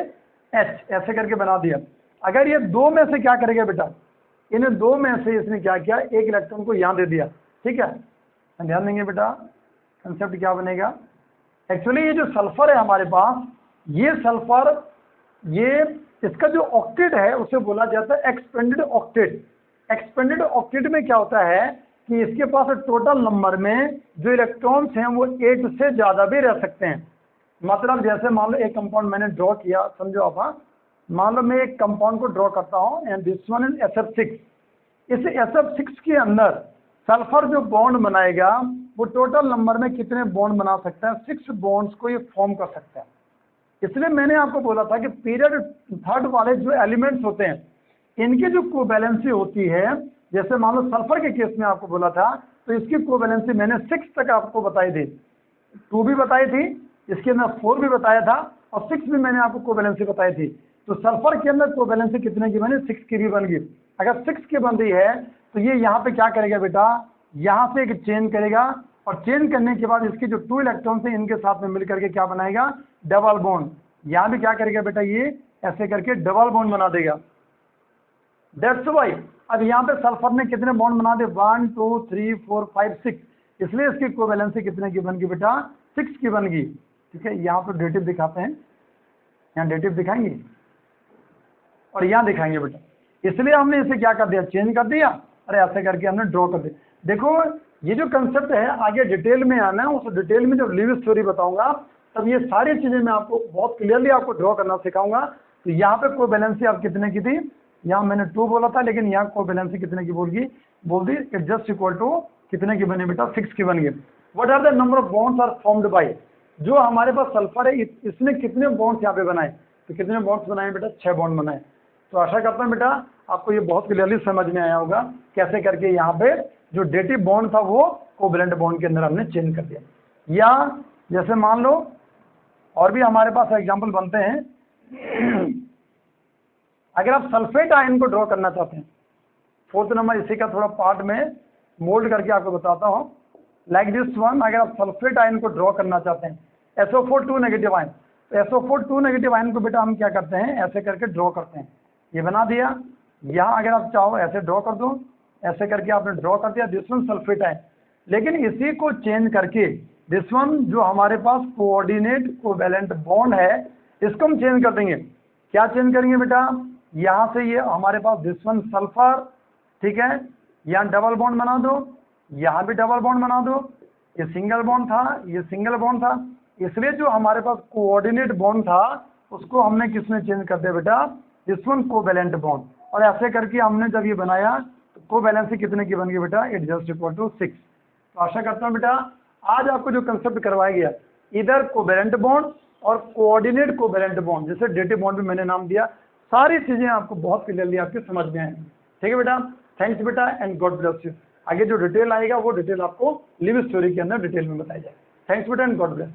H, ऐसे करके बना दिया। अगर ये 2 में से क्या करेगा बेटा, इन 2 में से इसने क्या किया, एक इलेक्ट्रॉन को यहाँ दे दिया। ठीक है, ध्यान देंगे बेटा, कंसेप्ट क्या बनेगा। एक्चुअली ये जो सल्फर है हमारे पास, ये सल्फर, ये इसका जो ऑक्टेट है उसे बोला जाता है एक्सपेंडेड ऑक्टेट। एक्सपेंडेड ऑक्टेट में क्या होता है कि इसके पास टोटल नंबर में जो इलेक्ट्रॉन्स हैं वो 8 से ज़्यादा भी रह सकते हैं। मतलब जैसे मान लो एक कंपाउंड मैंने ड्रॉ किया, समझो आप, हाँ, मान लो मैं एक कंपाउंड को ड्रॉ करता हूँ and this one is SF6। इस SF6 के अंदर सल्फर जो बॉन्ड बनाएगा वो टोटल नंबर में कितने बॉन्ड बना सकता है, 6 बॉन्ड्स को ये फॉर्म कर सकता है। इसलिए मैंने आपको बोला था कि पीरियड 3 वाले जो एलिमेंट्स होते हैं इनकी जो कोवैलेंसी होती है, जैसे मान लो सल्फर के केस में आपको बोला था, तो इसकी कोवैलेंसी मैंने 6 तक आपको बताई थी, 2 भी बताई थी, इसके अंदर 4 भी बताया था और 6 भी मैंने आपको कोवैलेंसी बताई थी। तो सल्फर के अंदर कोवैलेंसी कितने की बनी, 6 की भी बन गई। अगर 6 की बन रही है तो ये यहाँ पे क्या करेगा बेटा, यहाँ से एक चेंज करेगा और चेंज करने के बाद इसके जो 2 इलेक्ट्रॉन्स हैं इनके साथ में मिलकर के क्या बनाएगा, डबल बॉन्ड। यहाँ भी क्या करेगा बेटा, ये ऐसे करके डबल बॉन्ड बना देगा। दैट्स वाई अब यहाँ पे सल्फर ने कितने बॉन्ड बना दे, 1 2 3 4 5 6, इसलिए इसकी कोवैलेंसी कितने की बन गई बेटा, 6 की बन गई। ठीक है, यहाँ पे डेटिव दिखाते हैं, यहाँ डेटिव दिखाएंगे और यहाँ दिखाएंगे बेटा, इसलिए हमने इसे क्या कर दिया, चेंज कर दिया, अरे ऐसे करके हमने ड्रॉ कर दिया। देखो ये जो कंसेप्ट है आगे डिटेल में आना है, उस डिटेल में जब लिव स्टोरी बताऊंगा तब ये सारी चीजें मैं आपको बहुत क्लियरली आपको ड्रॉ करना सिखाऊंगा। तो यहाँ पे कोवैलेंसी आप कितने की थी, यहाँ मैंने 2 बोला था, लेकिन यहाँ कोवैलेंसी कितने की बोल दी, इट जस्ट इक्वल टू कितने की बनी बेटा, 6 की बन गई। What are the number of bonds are formed by, जो हमारे पास सल्फर है इसने कितने बॉन्ड्स यहाँ पे बनाए, तो कितने बॉन्ड्स बनाए बेटा, 6 बॉन्ड बनाए। तो आशा करता हूँ बेटा आपको ये बहुत क्लियरली समझ में आया होगा कैसे करके यहाँ पे जो डेटिव बॉन्ड था वो कोवैलेंट बॉन्ड के अंदर हमने चेंज कर दिया। या जैसे मान लो और भी हमारे पास एग्जाम्पल बनते हैं, अगर आप सल्फेट आयन को ड्रॉ करना चाहते हैं, 4th नंबर इसी का थोड़ा पार्ट में मोल्ड करके आपको बताता हूँ, लाइक दिस वन। अगर आप सल्फेट आयन को ड्रॉ करना चाहते हैं, SO4 2 नेगेटिव आयन, तो SO4 2 नेगेटिव आयन को बेटा हम क्या करते हैं, ऐसे करके ड्रॉ करते हैं, ये बना दिया। यहाँ अगर आप चाहो ऐसे ड्रॉ कर दो, ऐसे करके आपने ड्रॉ कर दिया, दिस वन सल्फेट आयन। लेकिन इसी को चेंज करके दिस वन जो हमारे पास कोऑर्डिनेट कोवैलेंट बॉन्ड है इसको हम चेंज कर देंगे। क्या चेंज करेंगे बेटा, यहाँ से ये हमारे पास दिस वन सल्फर, ठीक है, यहाँ डबल बॉन्ड बना दो, यहाँ भी डबल बॉन्ड बना दो, ये सिंगल बॉन्ड था, ये सिंगल बॉन्ड था, इसलिए जो हमारे पास कोऑर्डिनेट बॉन्ड था उसको हमने किसमें चेंज कर दिया बेटा, दिस वन कोवैलेंट बॉन्ड। और ऐसे करके हमने जब ये बनाया तो कोवैलेंसी कितने की बन गई बेटा, इट जस्ट इक्वल टू 6। तो आशा करता हूँ बेटा आज आपको जो कंसेप्ट करवाया गया, इधर कोवैलेंट बॉन्ड और कोऑर्डिनेट कोवैलेंट बॉन्ड, जैसे डेटिव बॉन्ड भी मैंने नाम दिया, सारी चीजें आपको बहुत क्लियरली आपके समझ में आएंगी। ठीक है बेटा, थैंक्स बेटा एंड गॉड ब्लेस यू। आगे जो डिटेल आएगा वो डिटेल आपको लिव स्टोरी के अंदर डिटेल में बताया जाएगा। थैंक्स बेटा एंड गॉड ब्लेस।